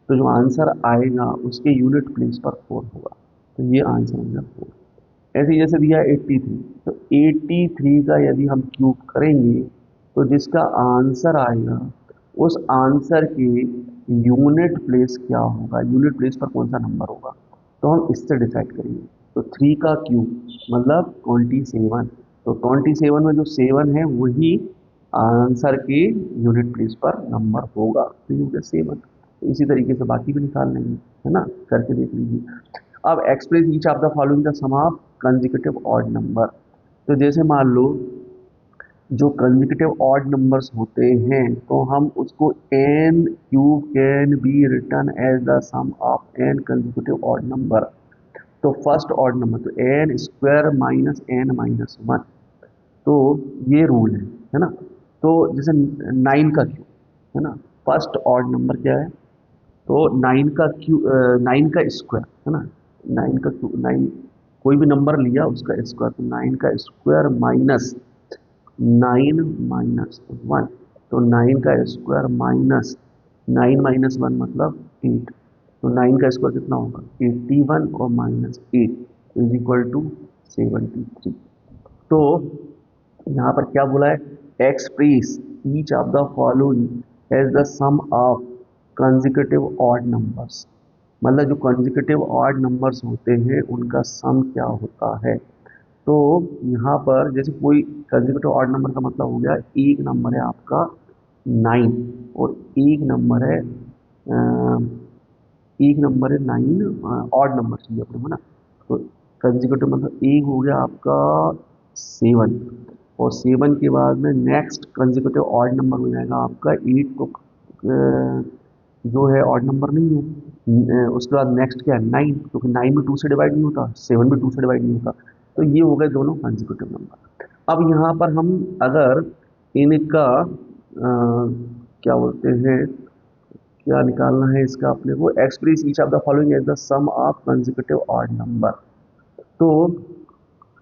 तो जो आंसर आएगा उसके यूनिट प्लेस पर 4 होगा। तो ये आंसर हो गया 4। ऐसे ही जैसे दिया 83, तो 83 का यदि हम क्यूब करेंगे तो जिसका आंसर आएगा उस आंसर के यूनिट प्लेस क्या होगा, यूनिट प्लेस पर कौन सा नंबर होगा, तो हम इससे डिसाइड करेंगे। तो 3 का क्यूब मतलब 27, तो 27 में जो 7 है वही आंसर की यूनिट प्लेस पर नंबर होगा, तो ये हो गया 7। तो इसी तरीके से बाकी भी निकाल लेंगे, है ना, करके देख लीजिए। अब express each of the following the sum of consecutive odd number. तो जैसे मान लो जो कंसेक्यूटिव ऑड नंबर्स होते हैं तो हम उसको n cube can be written as the sum of n consecutive odd number. तो फर्स्ट ऑड नंबर तो n square minus n minus one, तो ये रूल है ना। तो जैसे 9 का क्यूब है ना, फर्स्ट ऑड नंबर क्या है, तो 9 का क्यू 9 का स्क्वायर है ना, 9 का क्यूब 9, कोई भी नंबर लिया उसका स्क्वायर, तो 9 का स्क्वायर माइनस 9 माइनस वन, तो 9 का स्क्वायर माइनस 9 माइनस वन मतलब 8, तो 9 का स्क्वायर कितना होगा 81 और माइनस 8 इज इक्वल टू 73। तो यहाँ पर क्या बोला है, express each of the following as the sum of consecutive odd numbers. मतलब जो कंसेक्यूटिव ऑड नंबर्स होते हैं उनका सम क्या होता है। तो यहाँ पर जैसे कोई कंसेक्यूटिव ऑड नंबर का मतलब हो गया, एक नंबर है आपका 9 और एक नंबर है एक नंबर है 9, ऑड नंबर चाहिए अपने को ना। तो कंसेक्यूटिव मतलब एक हो गया आपका 7, और 7 के बाद में नेक्स्ट कंसेक्यूटिव ऑड नंबर हो जाएगा आपका 8, तो जो है ऑड नंबर नहीं है। उसके बाद नेक्स्ट क्या है 9, क्योंकि 9 भी 2 से डिवाइड नहीं होता, 7 भी 2 से डिवाइड नहीं होता। तो ये हो गए दोनों कंसेक्यूटिव नंबर। अब यहाँ पर हम अगर इनका क्या बोलते हैं, क्या निकालना है इसका अपने को, express each of the following as the sum of consecutive odd number. तो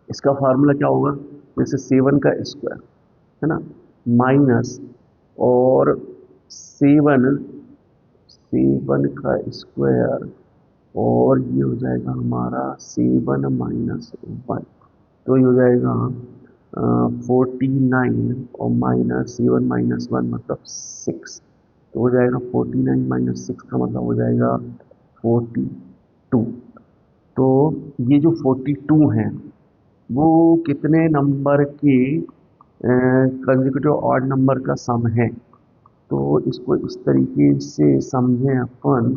इसका फार्मूला क्या होगा, जैसे 7 का स्क्वायर है ना माइनस, और 7 7 का स्क्वायर, और ये हो जाएगा हमारा 7 माइनस वन, तो ये हो जाएगा 49, और माइनस 7 माइनस वन मतलब 6, तो हो जाएगा 49 माइनस 6 का मतलब हो जाएगा 42। तो ये जो 42 हैं वो कितने नंबर के कंसेक्यूटिव ऑड नंबर का सम है। तो इसको इस तरीके से समझें अपन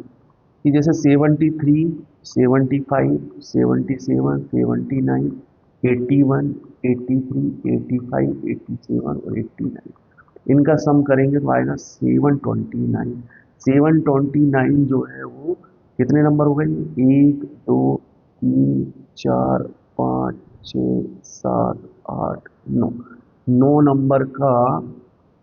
कि जैसे 73, 75, 77, 79, 81, 83, 85, 87 और 89, इनका सम करेंगे तो आएगा 729। 729 जो है वो कितने नंबर हो गए, 1 2 3 4 5 6 7 8 9, 9 नंबर का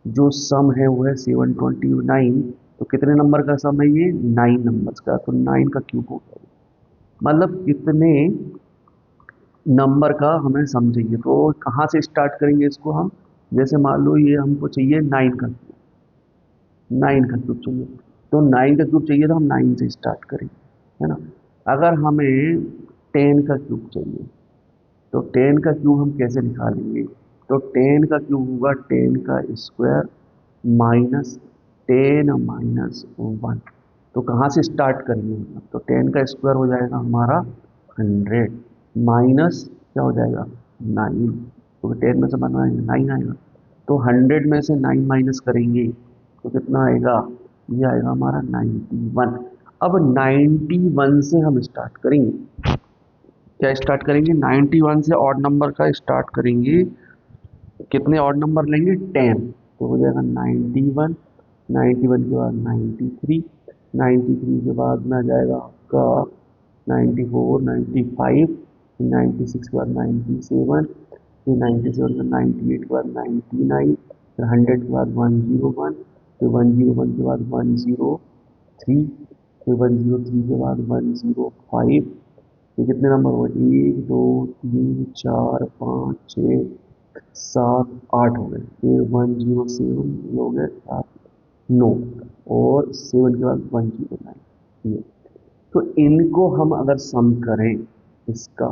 जो सम है वो है 729। तो कितने नंबर का सम है ये, 9 नंबर्स का, तो 9 का क्यूब हो गया। मतलब कितने नंबर का हमें सम चाहिए, तो कहाँ से स्टार्ट करेंगे इसको हम, जैसे मान लो ये हमको चाहिए 9 का, 9 का क्यूब चाहिए, तो 9 का क्यूब चाहिए तो हम 9 से स्टार्ट करेंगे, है ना। अगर हमें 10 का क्यूब चाहिए तो 10 का क्यूब हम कैसे निकालेंगे, तो 10 का क्यूब होगा 10 का स्क्वायर माइनस 10 माइनस वन, तो कहाँ से स्टार्ट करेंगे मतलब, तो 10 का स्क्वायर हो जाएगा हमारा 100 माइनस क्या हो जाएगा 9, तो 10 में से बनवाएंगे 9 आएगा, तो 100 में से 9 माइनस करेंगे तो कितना आएगा, ये आएगा हमारा 91। अब 91 से हम स्टार्ट करेंगे, क्या स्टार्ट करेंगे 91 से ऑड नंबर का स्टार्ट करेंगे, कितने ऑड नंबर लेंगे 10, तो हो जाएगा 91, 91 के बाद 93, 93 के बाद में आ जाएगा आपका 94, 95, 96 के बाद 97, फिर 97 के 98 के बाद 99, फिर 100 के बाद 101, फिर 101 के बाद 103, फिर 103 के बाद 105, ये कितने नंबर हो गए 1 2 3 4 5 6 7 8 हो गए, फिर 107 ये हो गए 9, और 7 के बाद 109, ये। तो इनको हम अगर सम करें इसका,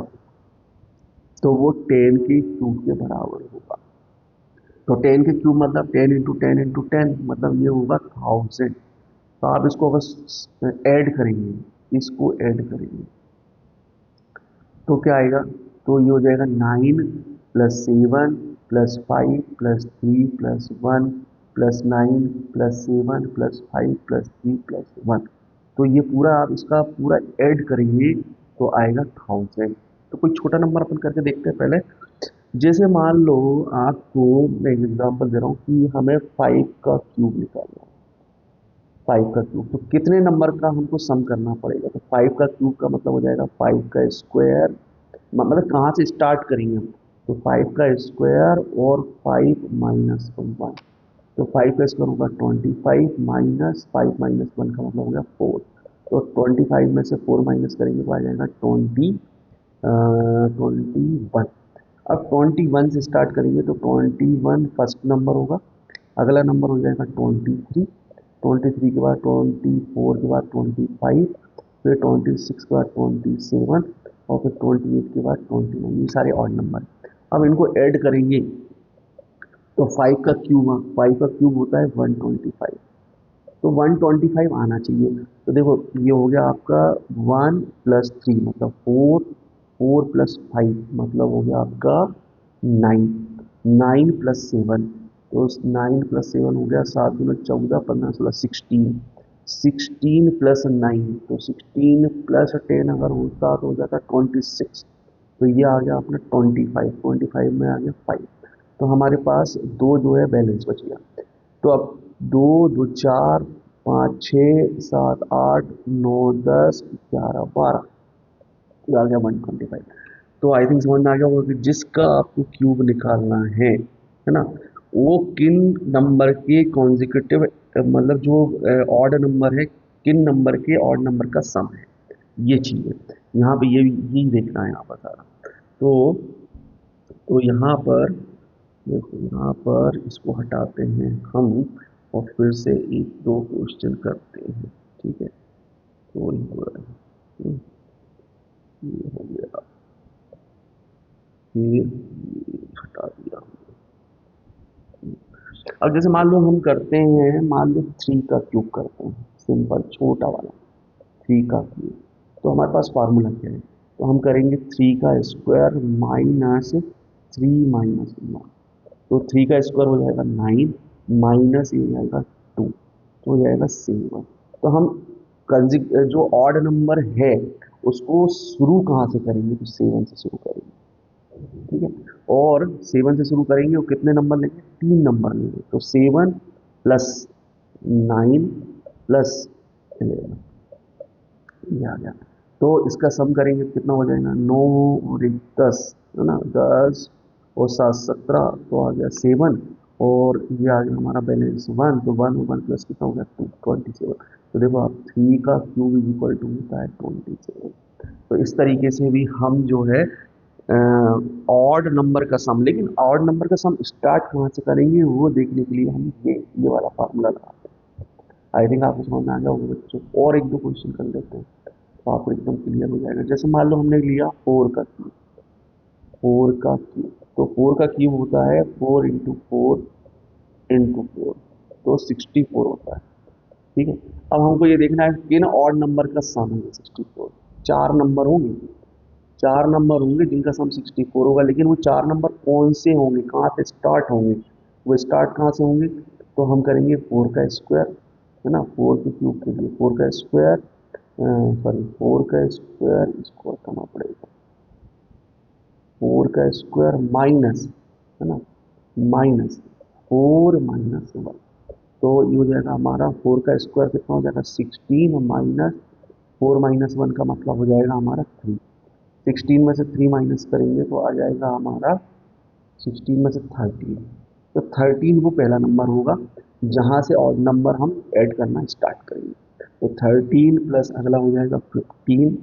तो वो 10 के क्यूब के बराबर होगा। तो 10 के क्यूब मतलब 10 इंटू 10 इंटू 10 मतलब ये होगा 1000। तो आप इसको अगर ऐड करेंगे, इसको ऐड करेंगे तो क्या आएगा, तो ये हो जाएगा 9 प्लस 7 +5 + 3 + 1 +9 +7 +5 + 3 + 1। तो ये पूरा आप इसका पूरा ऐड करेंगे तो आएगा 1000। तो कोई छोटा नंबर अपन करके देखते हैं पहले। जैसे मान लो आपको मैं एक एग्जांपल दे रहा हूँ कि हमें 5 का क्यूब निकालना है। 5 का क्यूब तो कितने नंबर का हमको सम करना पड़ेगा? तो 5 का क्यूब का मतलब हो जाएगा 5 का स्क्वायर, मतलब कहाँ से स्टार्ट करेंगे हम? तो 5 का स्क्वायर और 5 - 1। तो 5 का स्क्वायर होगा 25 माइनस 5 - 1 का मतलब हो गया 4। तो 25 में से 4 माइनस करेंगे तो आ जाएगा 21। अब 21 से स्टार्ट करेंगे तो 21 फर्स्ट नंबर होगा। अगला नंबर हो जाएगा 23। 23 के बाद 24 के बाद 25, फिर 26 के बाद 27 और फिर 28 के बाद 29। ये सारे ऑड नंबर। अब इनको ऐड करेंगे तो 5 का क्यूब होता है 125। तो 125 आना चाहिए। तो देखो ये हो गया आपका 1 + 3 मतलब 4, 4 + 5 मतलब हो गया आपका 9, 9 + 7। तो 9 + 7 हो गया 7×14 15 16 16, 16 + 9 तो 16 + 10 अगर होता तो हो जाता 26। तो ये आ गया अपना 25, 25 में आ गया 5। तो हमारे पास दो जो है बैलेंस बच गया। तो अब 2 2 4 5 6 7 8 9 10 11 12 ये आ गया 125। तो आई थिंक समझ में आ गया होगा कि जिसका आपको क्यूब निकालना है ना, वो किन नंबर के कॉन्जिक्यूटिव मतलब जो ऑड नंबर है, किन नंबर के ऑड नंबर का सम है, ये चीज़ है। यहाँ पे ये यही देखना है यहाँ पर सारा। तो यहाँ पर देखो, यहाँ पर इसको हटाते हैं हम और फिर से एक दो क्वेश्चन करते हैं। ठीक है, तो ये हो गया, फिर ये हटा दिया। अब जैसे मान लो हम करते हैं, मान लो 3 का क्यूब करते हैं, सिंपल छोटा वाला 3 का क्यूब। तो हमारे पास फार्मूला क्या है? तो हम करेंगे 3 का स्क्वायर -3 - 1। तो 3 का स्क्वायर हो जाएगा 9 माइनस ये हो जाएगा 2 तो हो जाएगा 7। तो हम जो ऑड नंबर है उसको शुरू कहाँ से करेंगे? तो 7 से शुरू करेंगे। ठीक है, और 7 से शुरू करेंगे और कितने नंबर लेंगे? 3 नंबर लेंगे। तो 7 + 9 + 11 ये आ गया। तो इसका सम करेंगे तो कितना हो जाएगा? 9 और 1 10 है ना, 10 और 7 17 तो आ गया 7 और ये आ गया हमारा बैलेंस 1। तो 1 और 1 प्लस कितना हो गया? 2 27। तो देखो आप 3 का क्यूब इज इक्वल टू होता है 27। तो इस तरीके से भी हम जो है ऑड नंबर का सम, लेकिन ऑड नंबर का सम स्टार्ट कहाँ से करेंगे वो देखने के लिए हम ये वाला फार्मूला लगाते हैं। आई थिंक आपको समझ में आ गया होगा बच्चों। और एक दो क्वेश्चन कर लेते हैं तो आपको एकदम क्लियर हो जाएगा। जैसे मान लो हमने लिया 4 का क्यूब, 4 का क्यूब। तो 4 का क्यूब होता है 4 × 4 × 4 तो 64 होता है। ठीक है, अब हमको ये देखना है किन ऑड नंबर का सम है 64। 4 नंबर होंगे, 4 नंबर होंगे जिनका सम 64 होगा, लेकिन वो 4 नंबर कौन से होंगे, कहाँ से स्टार्ट होंगे? वो स्टार्ट कहाँ से होंगे? तो हम करेंगे 4 का स्क्वायर है ना, 4 के क्यूब के लिए 4 का स्क्वायर, सॉरी 4 का स्क्वायर इसको करना पड़ेगा, 4 का स्क्वायर माइनस है ना, माइनस 4 - 1। तो ये हो जाएगा हमारा 4 का स्क्वायर कितना हो जाएगा? 16 माइनस 4 - 1 का मतलब हो जाएगा हमारा 3। 16 में से 3 माइनस करेंगे तो आ जाएगा हमारा 16 में से 13। तो 13 वो पहला नंबर होगा जहाँ से ऑड नंबर हम ऐड करना स्टार्ट करेंगे। तो 13 प्लस अगला हो जाएगा 15,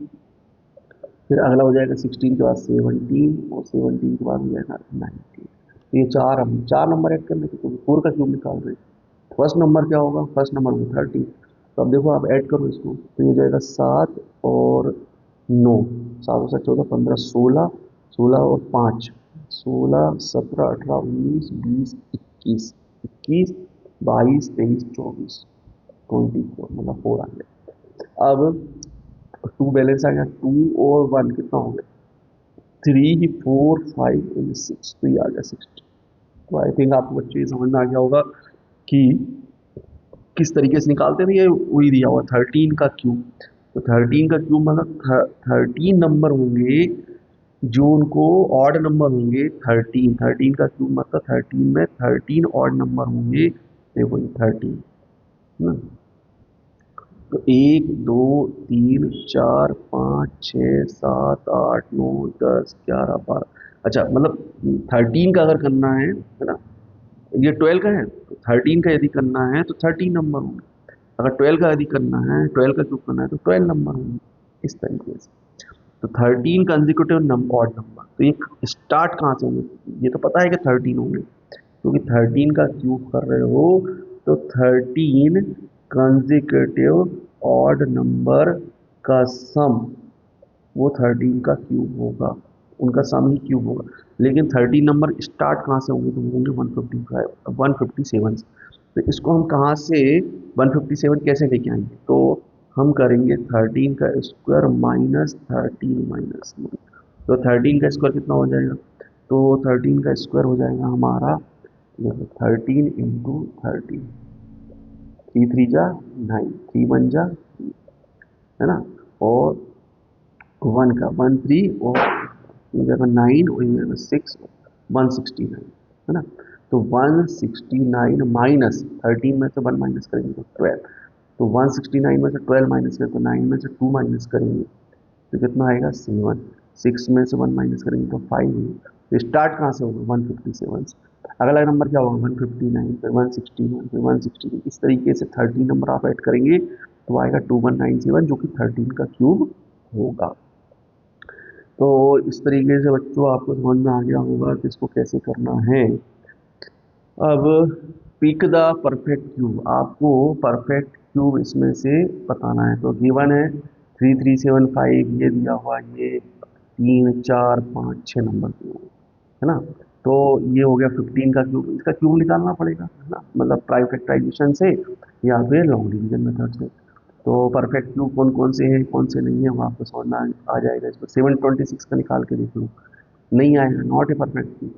फिर अगला हो जाएगा 16 के बाद 17 और 17 के बाद हो जाएगा 19। तो ये चार हम 4 नंबर ऐड करने के, 4 का क्यूब निकाल रहे हैं। फर्स्ट नंबर क्या होगा? फर्स्ट नंबर होगा 13। तो अब देखो आप ऐड करो इसको तो ये हो जाएगा 7 और 9, 7 और 7 14 15 16, 16 और 5 16 17 18 19 20 21 21 22 23 24 24 मतलब 4 आ गया। अब 2 बैलेंस आ गया, 2 और 1 कितना हो गया? 3 4 5 और 6 तो ये आ गया 60। तो आई थिंक आपको बच्चे समझ में आ गया होगा कि किस तरीके से निकालते थे। ये वही दिया हुआ 13 का क्यूब। तो 13 का क्यूब मतलब 13 नंबर होंगे जो उनको ऑड नंबर होंगे। 13 का क्यूब मतलब 13 में 13 ऑड नंबर होंगे। देखो ये 13 ना। तो 1 2 3 4 5 6 7 8 9 10 11 12। अच्छा मतलब 13 का अगर करना है ना, ये 12 का है तो 13 का यदि करना है तो 13 नंबर होंगे। अगर 12 का यदि करना है, 12 का क्यूब करना है तो 12 नंबर होंगे। इस तरीके से। तो 13 कंसेक्यूटिव नंबर ऑड नंबर, तो ये स्टार्ट कहाँ से होंगे? ये तो पता है कि 13 होंगे, क्योंकि 13 का क्यूब कर रहे हो तो 13 कंसेक्यूटिव ऑड नंबर का सम वो 13 का क्यूब होगा। उनका सम ही क्यूब होगा। लेकिन 13 नंबर स्टार्ट कहाँ से होंगे? तो होंगे 155 157 से। तो इसको हम कहाँ से 157 कैसे लेके आएंगे? तो हम करेंगे 13 का स्क्वायर माइनस 13 माइनस 1। तो 13 का स्क्वायर कितना हो जाएगा? तो 13 का स्क्वायर हो जाएगा हमारा 13 इंटू 13। 3 3 जा 9, 3 1 जा, है ना। और 1 का 1 3 और ये जगह 9 और ये जगह 6, 169, है ना। तो 169 माइनस 13 में से 1 माइनस करेंगे तो 12। तो 169 में से 12 माइनस करें तो 9 में से 2 माइनस करेंगे तो कितना आएगा? 7। 6 में से 1 माइनस करेंगे तो 5 होगा। तो स्टार्ट कहाँ से होगा? 157 से। अगला नंबर क्या होगा? 159, फिर 161, फिर 160। इस तरीके से 13 नंबर आप ऐड करेंगे तो आएगा 2197, जो कि 13 का क्यूब होगा। तो इस तरीके से बच्चों आपको समझ में आ गया होगा कि इसको कैसे करना है। अब पिक द परफेक्ट क्यूब, आपको परफेक्ट क्यूब इसमें से बताना है। तो गिवन है 3375, ये दिया हुआ, ये 3 4 5 6 नंबर दिए हुए, है ना। तो ये हो गया 15 का क्यूब। इसका क्यूब निकालना पड़ेगा, है ना, मतलब प्राइम फैक्टराइजेशन से या फिर लॉन्ग डिवीजन मेथड से। तो परफेक्ट क्यूब कौन कौन से हैं कौन से नहीं है वो आपको समझ में आ जाएगा। इसको 726 का निकाल के देख लो, नहीं आएगा, नॉट ए परफेक्ट क्यूब।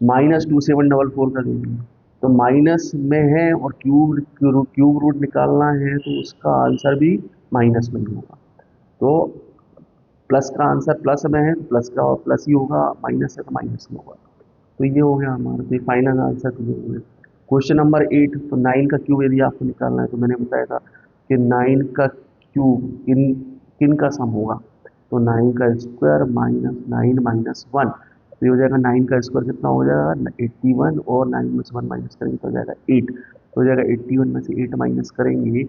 -2744 का देख लो, तो माइनस में है और क्यूब रूट निकालना है तो उसका आंसर भी माइनस में ही होगा। तो प्लस का आंसर प्लस में है, प्लस का और प्लस ही होगा, माइनस है तो माइनस में होगा। तो ये हो गया हमारा, तो फाइनल आंसर तो ये हो गया। क्वेश्चन नंबर 8, तो 9 का क्यूब यदि आपको निकालना है तो मैंने बताया था कि 9 का क्यूब किन किन का सम होगा। तो 9 का स्क्वायर माइनस 9 माइनस 1, तो ये हो जाएगा 9 का स्क्वायर कितना हो जाएगा? 81, और 9 में से 1 माइनस करेंगे तो हो जाएगा 8। तो हो जाएगा 81 में से 8 माइनस करेंगे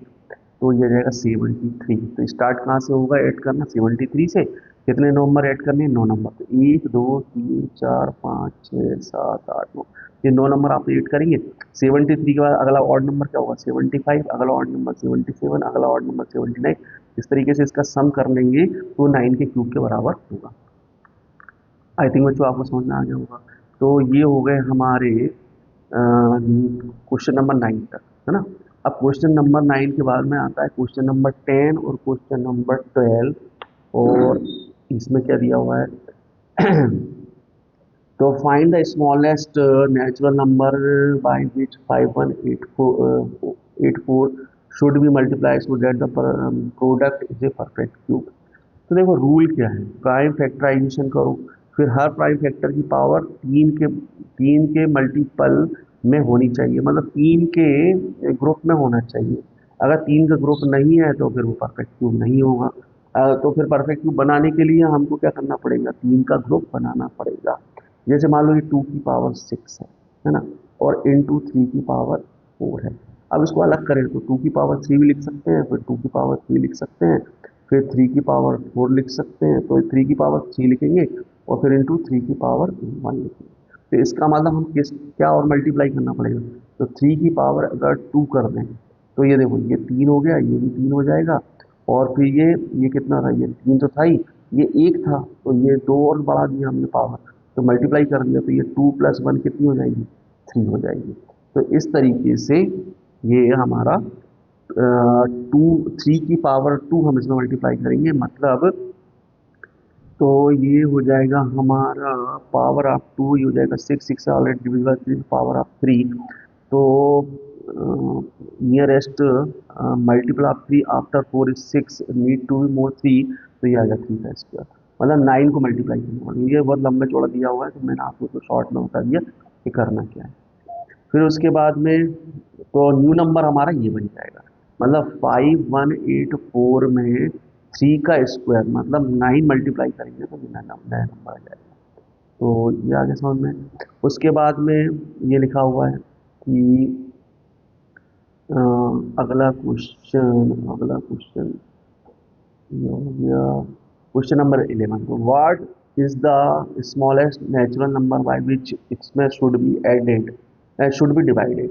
तो ये जाएगा 73। तो स्टार्ट कहाँ से होगा ऐड करना? 73 से। कितने नंबर ऐड करने हैं? 9 नंबर। तो 1 2 3 4 5 6 7 8 9, ये 9 नंबर आप ऐड करेंगे। 73 के बाद अगला ऑड नंबर क्या होगा? 75, अगला ऑड नंबर 77, अगला ऑड नंबर 79। इस तरीके से इसका सम कर लेंगे तो 9 के क्यूब के बराबर होगा। आई थिंक बच्चों आपको समझ में आ गया होगा। तो ये हो गए हमारे क्वेश्चन नंबर 9 तक, है ना। अब क्वेश्चन नंबर 9 के बाद में आता है क्वेश्चन नंबर 10 और क्वेश्चन नंबर 12। और इसमें क्या दिया हुआ है? तो find the smallest natural number by which 5184 should be multiply to get the product is a perfect cube. तो देखो रूल क्या है, प्राइम फैक्टराइजेशन करो, फिर हर प्राइम फैक्टर की पावर 3 के मल्टीपल में होनी चाहिए, मतलब 3 के ग्रुप में होना चाहिए। अगर 3 का ग्रुप नहीं है तो फिर वो परफेक्ट क्यूब नहीं होगा। तो फिर परफेक्ट क्यूब बनाने के लिए हमको क्या करना पड़ेगा? 3 का ग्रुप बनाना पड़ेगा। जैसे मान लो ये 2 की पावर 6 है ना, और इंटू 3 की पावर 4 है। अब इसको अलग करें तो 2 की पावर 3 भी लिख सकते हैं, फिर 2 की पावर 3 लिख सकते हैं, फिर 3 की पावर 4 लिख सकते हैं। तो 3 की पावर 3 लिखेंगे और फिर इंटू 3 की पावर 1 लिखेंगे। तो इसका मतलब हम किस क्या और मल्टीप्लाई करना पड़ेगा? तो 3 की पावर अगर 2 कर दें तो ये देखो ये 3 हो गया, ये भी 3 हो जाएगा, और फिर ये कितना था? ये 3 तो था ही, ये 1 था तो ये 2 और बढ़ा दिया हमने पावर, तो मल्टीप्लाई कर दिया तो ये 2 + 1 कितनी हो जाएगी? 3 हो जाएगी। तो इस तरीके से ये हमारा 3 की पावर 2 हम इसमें मल्टीप्लाई करेंगे, मतलब तो ये हो जाएगा हमारा पावर ऑफ 2, ये हो जाएगा 6, 6 ऑलरेडी डिविजिबल 3, पावर ऑफ 3। तो nearest multiple of 3 after 4 is 6, need to be more 3, तो ये आ गया 3 का स्क्वायर, मतलब 9 को मल्टीप्लाई करना होगा। ये बहुत लंबा चौड़ा दिया हुआ है, तो मैंने आपको तो शॉर्ट में बता दिया कि करना क्या है। फिर उसके बाद में तो न्यू नंबर हमारा ये बन जाएगा, मतलब 5184 में 3 का स्क्वायर मतलब 9 मल्टीप्लाई करेंगे तो नया नंबर आ जाएगा। तो ये आगे समझ में। उसके बाद में ये लिखा हुआ है कि अगला क्वेश्चन ये हो गया क्वेश्चन नंबर 11। तो what is the smallest natural number by which इसमें should be divided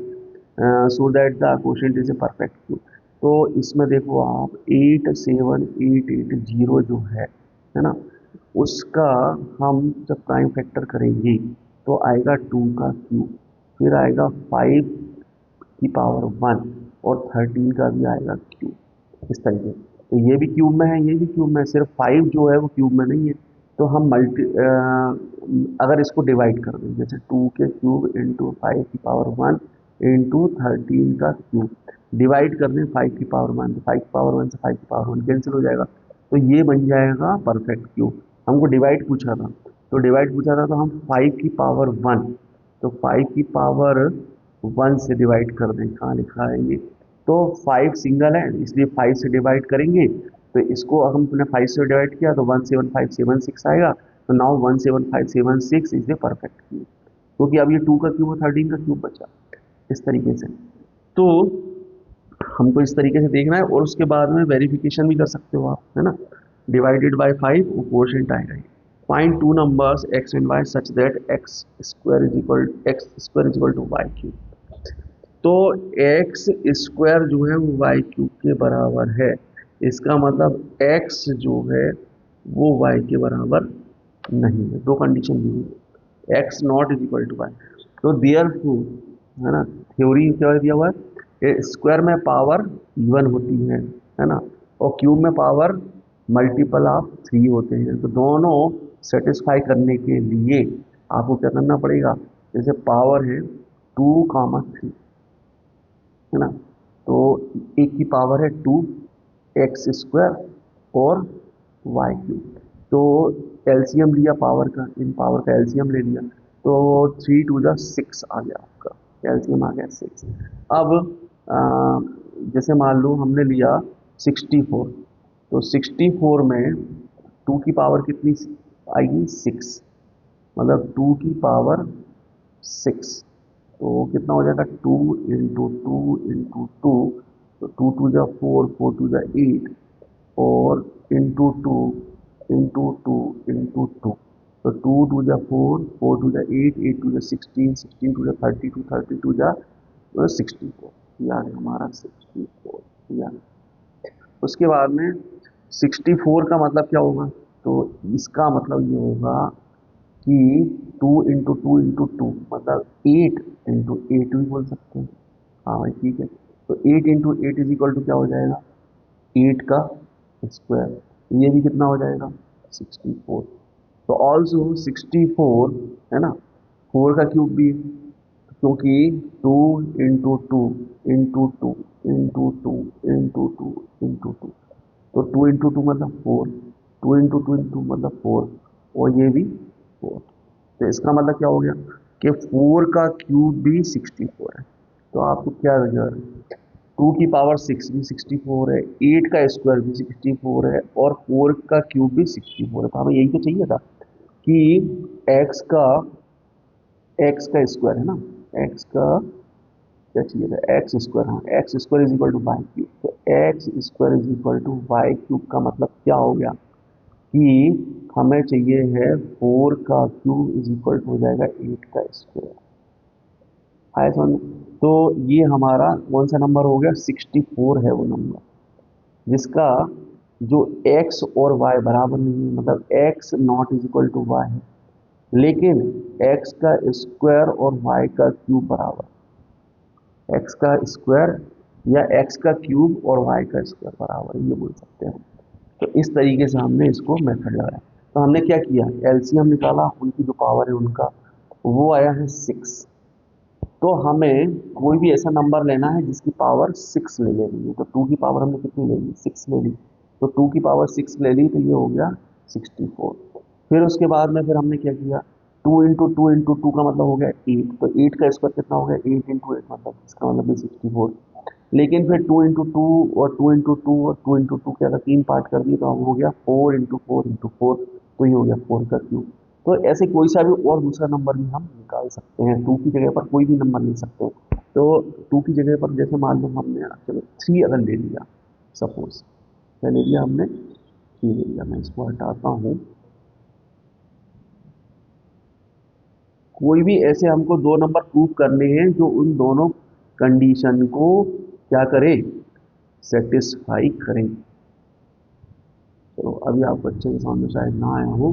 so that the quotient is a perfect cube. तो इसमें देखो आप 87880 जो है ना, उसका हम जब प्राइम फैक्टर करेंगे तो आएगा 2 का क्यूब, फिर आएगा 5 की पावर 1 और 13 का भी आएगा क्यूब, इस तरीके। तो ये भी क्यूब में है, ये भी क्यूब में है, सिर्फ 5 जो है वो क्यूब में नहीं है। तो हम अगर इसको डिवाइड कर दें, जैसे 2 के क्यूब इंटू 5 की पावर 1 इंटू 13 का क्यूब, डिवाइड कर दें 5 की पावर 1, तो 5 की पावर 1 से 5 की पावर 1 कैंसिल हो जाएगा, तो ये बन जाएगा परफेक्ट क्यूब। हमको डिवाइड पूछा था, तो डिवाइड पूछा था तो हम 5 की पावर 1, तो 5 की पावर 1 से डिवाइड कर दें, कहाँ लिखा है ये, तो 5 सिंगल है इसलिए 5 से डिवाइड करेंगे, तो इसको हमने 5 से डिवाइड किया तो 17576 आएगा। तो now 17576 is the perfect cube, क्योंकि अब ये 2 का क्यूब और 13 का क्यूब बचा, इस तरीके से। तो हमको इस तरीके से देखना है, और उसके बाद में वेरिफिकेशन भी कर सकते हो आप, है ना। डिवाइडेड बाय 5 वो क्वोशिएंट आएगा। Find two numbers x and y such that x square to y cube. तो एक्स स्क्वायर जो है वो वाई क्यूब के बराबर है, इसका मतलब एक्स जो है वो वाई के बराबर नहीं है। दो कंडीशन दी हुई, x not is equal to y. तो देयर है ना, थ्योरी क्या दिया हुआ है, स्क्वायर में पावर इवन होती है ना, और क्यूब में पावर मल्टीपल ऑफ 3 होते हैं। तो दोनों सेटिस्फाई करने के लिए आपको क्या करना पड़ेगा, जैसे पावर है 2, 3, है ना, तो एक की पावर है 2 एक्स स्क्वायर और वाई क्यूब। तो एलसीएम लिया पावर का, इन पावर का एलसीएम ले लिया, तो 3 टू द 6 आ गया आपका, एलसीएम आ गया 6। अब जैसे मान लो हमने लिया 64, तो 64 में 2 की पावर कितनी आएगी, 6, मतलब 2 की पावर 6, तो कितना हो जाएगा 2 इंटू 2 तो 2 टू जा 4, 4 टू जा 8, और इंटू टू, तो 2 टू जा 4, 4 टू जा 8, 8 टू जा 16, 16 टू जा 32, 32 टू जा 64, यानी हमारा 64 यानी। उसके बाद में 64 का मतलब क्या होगा, तो इसका मतलब ये होगा कि 2 इंटू 2 मतलब 8 भी बोल सकते हैं। हाँ भाई ठीक है, तो 8 इंटू 8 इज इक्वल टू क्या हो जाएगा, 8 का स्क्वायर, ये भी कितना हो जाएगा 64। तो ऑल्सो 64 है ना, 4 का क्यूब भी, क्योंकि 2 इंटू 2 इंटू 2 इंटू 2 इंटू 2, तो 2 इंटू 2 मतलब 4, 2 इंटू 2 मतलब 4, और ये भी 4। तो इसका मतलब क्या हो गया कि 4 का क्यूब भी 64 है। तो आपको क्या लगा, 2 की पावर 6 भी 64 है, 8 का स्क्वायर भी 64 है, और 4 का क्यूब भी 64 है। तो हमें यही तो चाहिए था कि x का स्क्वायर है ना, x का क्या चाहिए था, एक्स स्क्वायर, हाँ X square is equal to Y cube. तो x square is equal to Y cube का मतलब क्या हो गया कि हमें चाहिए है 4 का क्यूब इज इक्वल टू हो जाएगा 8 का स्क्वायर। आया समझ में? तो ये हमारा कौन सा नंबर हो गया, 64 है वो नंबर, जिसका जो x और y बराबर नहीं है, मतलब x not is equal to y है, लेकिन x का स्क्वायर और y का क्यूब बराबर, x का स्क्वायर या x का क्यूब और y का स्क्वायर बराबर, ये बोल सकते हैं। तो इस तरीके से हमने इसको मेथड लगाया। तो हमने क्या किया, एलसीएम निकाला, उनकी जो पावर है उनका वो आया है 6। तो हमें कोई भी ऐसा नंबर लेना है जिसकी पावर 6 ले लेनी है। तो 2 की पावर हमने कितनी ले ली, 6 ले ली। तो 2 की पावर 6 ले ली तो ये हो गया 64। फिर उसके बाद में फिर हमने क्या किया, 2 का मतलब हो गया 8। तो 8 का स्क्वायर कितना हो गया, 8 × 8 मतलब इसका मतलब भी 64। लेकिन फिर 2 × 2 और 2 × 2 और 2 × 2 के अगर 3 पार्ट कर दिए तो अब हो गया 4 × 4 × 4। तो ये हो गया 4 का क्यूब। तो ऐसे कोई सा भी और दूसरा नंबर भी हम निकाल सकते हैं, 2 की जगह पर कोई भी नंबर ले सकते हैं। तो 2 की जगह पर जैसे मान लो हमने चलो 3 अगर ले लिया, सपोज क्या ले लिया हमने, 3 ले लिया। मैं इसको हटाता हूँ। कोई भी ऐसे हमको दो नंबर प्रूव करने हैं जो उन दोनों कंडीशन को क्या करें, सेटिस्फाई करें। चलो अभी आपको अच्छे से समझ में शायद ना आया हो,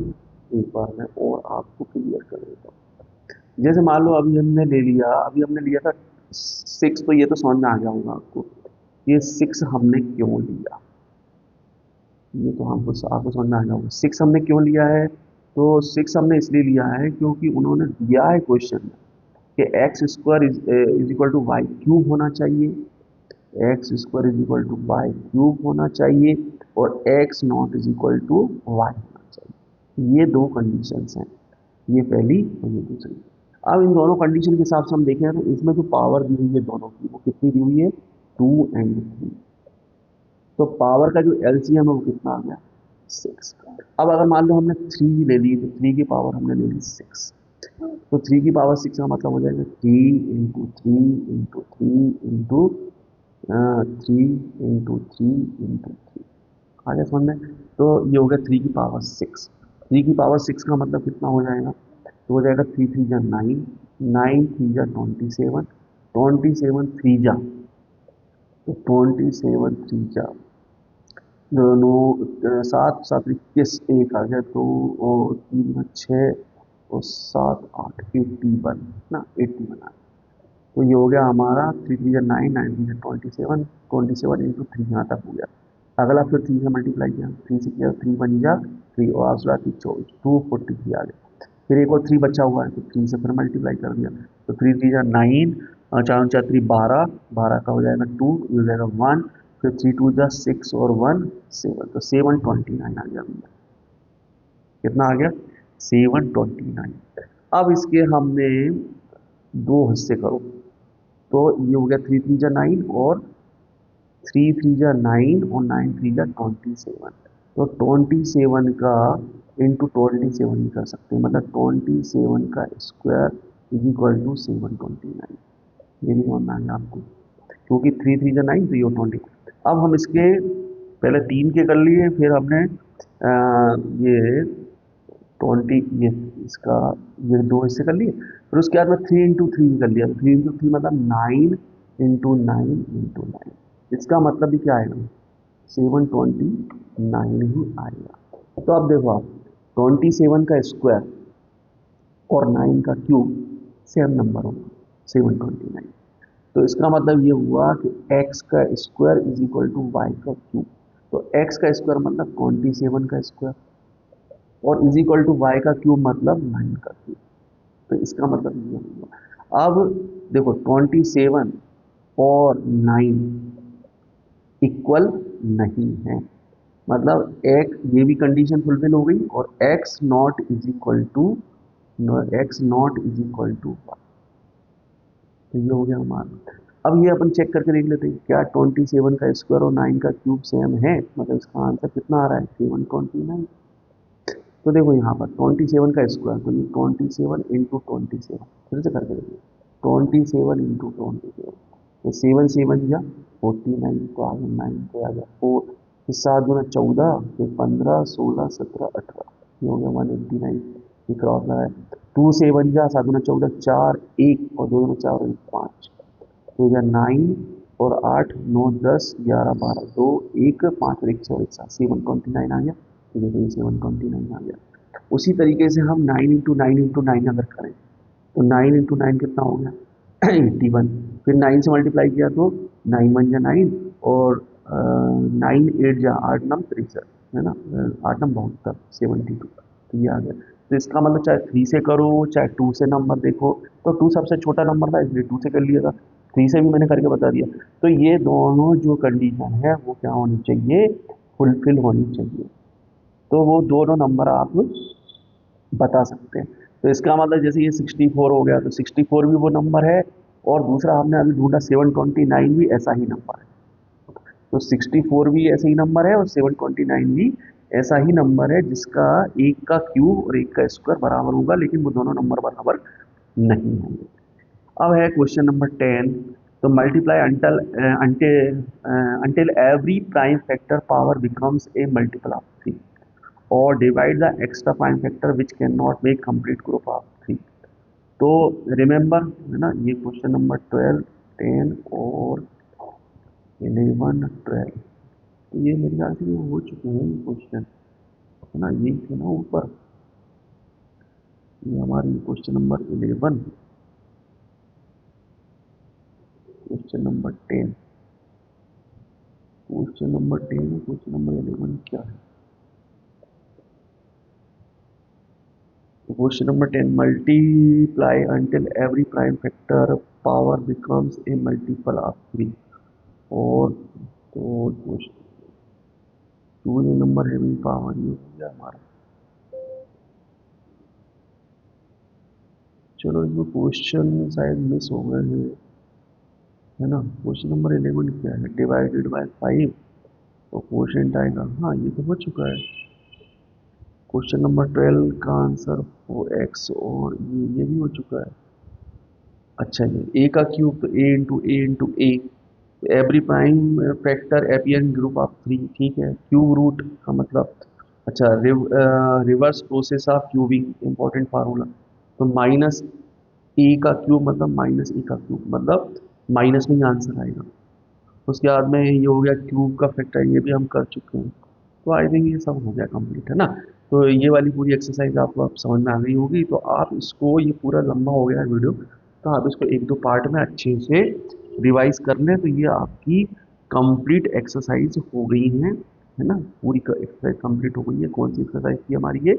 एक बार मैं और आपको क्लियर कर देता हूँ। जैसे मान लो अभी हमने ले लिया, अभी हमने लिया था 6। तो ये तो समझ में आ गया होगा आपको, ये 6 हमने क्यों लिया, ये तो हमको आपको समझ में आ गया होगा 6 हमने क्यों लिया है। तो 6 हमने इसलिए लिया है क्योंकि उन्होंने दिया है क्वेश्चन में कि x square is equal to Y cube होना चाहिए, x square is equal to Y cube होना चाहिए, और x not is equal to y होना चाहिए। ये दो कंडीशंस हैं, ये पहली और ये दूसरी। अब इन दोनों कंडीशन के हिसाब से हम देखें तो इसमें जो पावर दी हुई है दोनों की वो कितनी दी हुई है, 2 और 3। तो पावर का जो एलसीएम है वो कितना आ गया, 6। अब अगर मान लो हमने 3 ले ली, तो 3 की पावर हमने ले ली 6। तो 3 की पावर 6 का मतलब हो जाएगा 3 × 3 × 3 × 3 × 3 × 3। आ गया समझ में। तो ये हो गया 3 की पावर 6। 3 की पावर 6 का मतलब कितना हो जाएगा, तो हो जाएगा 3 3 जा 9, 9 3 जा 27, 27 3 जा, तो 27 3 जा दोनों 7 7 21 एक आ गया, तो और 3 6 और 7 8 81 ना, 81 आ। तो ये हो गया हमारा 3 3 जा 9, 9 3 जा 27, 27 × 3 यहाँ तक हो गया। अगला फिर 3 से मल्टीप्लाई किया, 3 से किया, 3 1 जा 3 और आसरा 24, 243 आ गया। फिर एक और 3 बचा हुआ है, तो 3 से फिर मल्टीप्लाई कर दिया, तो 3 3 जा 9 और 4 4 3 12, 12 का हो जाएगा 2, ये हो जाएगा 1। फिर 3 2 जा 6 और 1 7, तो 729 आ गया भैया। कितना आ गया, 729। अब इसके हमने दो हिस्से करो, तो ये हो गया 3 3 जा 9 और 3 3 जा 9 और 9 3 जा 27। तो 27 का इंटू 27 ही कर सकते हैं, मतलब 27 का स्क्वायर इज इक्वल टू 729। ये भी मानना है आपको, क्योंकि 3 3 जा 9 तो ये 20। अब हम इसके पहले 3 के कर लिए, फिर हमने ये 20 ये इसका ये दो हिस्से कर लिए। फिर उसके बाद में 3 × 3 कर लिया, तो 3 × 3 मतलब 9 × 9 × 9। इसका मतलब भी क्या आएगा, 729 ही आएगा। तो अब देखो आप, 27 का स्क्वायर और 9 का क्यूब सेम नंबर होगा, 729। तो इसका मतलब ये हुआ कि x का square is equal to y का क्यूब। तो x का स्क्वायर मतलब 27 का स्क्वायर, और इज इक्वल टू वाई का क्यूब मतलब 9 का क्यूब। तो इसका मतलब ये हुआ। अब देखो 27 और 9 इक्वल नहीं है, मतलब एक ये भी कंडीशन फुलफिल हो गई, और x not is equal to y. तो ये हो गया हमारा। अब ये अपन चेक करके देख लेते हैं क्या 27 का स्क्वायर और 9 का क्यूब सेम है, मतलब इसका आंसर कितना आ रहा है, 729। तो देखो यहाँ पर 27 का स्क्वायर, तो ये 27 × 27 फिर से करके देखिए, 27 × 27, तो 7 7 या 49, तो आ गया 9 तो आ गया 4, फिर 7 दूना 14, फिर 15 16 17 18, ये हो गया 189। ये क्रॉस लगाया, 2 7 जा 7 दूना 14, 4 1 और 2 दूना 4 और 1 5, तो हो गया 9 और 8 9 10 11 12 2 1 5 और 1 6 और 1 7, 729 आ गया। तो देखो ये 729 आ गया। उसी तरीके से हम 9 × 9 × 9 अगर करें, तो 9 × 9 कितना हो गया 81। फिर 9 से मल्टीप्लाई किया तो 9 1 जा 9 और 9 8 जा 8 9 63 है ना, 8 9 72 72। तो ये आ गया। तो इसका मतलब चाहे 3 से करो चाहे 2 से नंबर देखो, तो 2 सबसे छोटा नंबर था इसलिए 2 से कर लिया था, 3 से भी मैंने करके बता दिया। तो ये दोनों जो कंडीशन है वो क्या होनी चाहिए, फुलफिल होनी चाहिए। तो वो दोनों नंबर आप बता सकते हैं। तो इसका मतलब जैसे ये 64 हो गया, तो 64 भी वो नंबर है, और दूसरा हमने अभी ढूंढा 729 भी ऐसा ही नंबर है। तो 64 भी ऐसे ही नंबर है और 729 भी ऐसा ही नंबर है, जिसका एक का क्यूब और एक का स्क्वायर बराबर होगा, लेकिन वो दोनों नंबर बराबर नहीं होंगे। अब है क्वेश्चन नंबर 10। तो multiply until every prime factor power becomes a multiple of 3, और divide the extra prime factor which can not make complete group of 3। तो रिमेंबर है ना, ये क्वेश्चन नंबर 12, 10 और 11, 12, तो ये मेरे ख्याल से ये हो चुके हैं ये क्वेश्चन, है ना, ये थे ना ऊपर, ये हमारी question number 11, question number 10, question number 10 और क्वेश्चन नंबर 11 क्या है। Question number 10, multiply until every prime factor power becomes a multiple of 3, और तो टू जो नंबर है भी पावर ये हो गया हमारा। चलो इसमें क्वेश्चन शायद मिस हो गए हैं, है ना। क्वेश्चन नंबर 11 क्या है, डिवाइडेड बाय 5, तो क्वेश्चन आएगा, हाँ ये तो हो चुका है। क्वेश्चन नंबर 12 का आंसर 4x, और ये भी हो चुका है। अच्छा, ये a का क्यूब तो a every prime factor APN group of 3, ठीक है। क्यूब रूट का मतलब, अच्छा, reverse process of cubing important formula. तो माइनस ए का क्यूब मतलब माइनस ए का क्यूब मतलब माइनस में ही आंसर आएगा। उसके बाद में ये हो गया क्यूब का फैक्टर, ये भी हम कर चुके हैं। तो आई थिंक ये सब हो गया कंप्लीट, है ना। तो ये वाली पूरी एक्सरसाइज आपको अब समझ में आ गई होगी। तो आप इसको, ये पूरा लंबा हो गया है वीडियो, तो आप इसको एक दो पार्ट में अच्छे से रिवाइज कर लें, तो ये आपकी कंप्लीट एक्सरसाइज हो गई है ना। पूरी एक्सरसाइज कंप्लीट हो गई है। कौन सी एक्सरसाइज थी हमारी ये,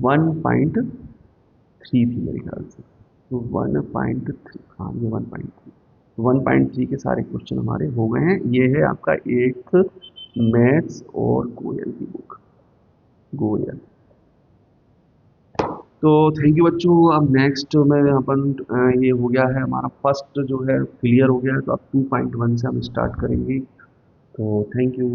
1.3 थी मेरे ख्याल से। तो 1.3, हाँ ये 1.3, 1.3 के सारे क्वेश्चन हमारे हो गए हैं। ये है आपका 8th मैथ्स और गोयल की बुक, गोयल। तो थैंक यू बच्चों। अब नेक्स्ट में अपन ये हो गया है हमारा फर्स्ट जो है क्लियर हो गया है, तो अब 2.1 से हम स्टार्ट करेंगे। तो थैंक यू।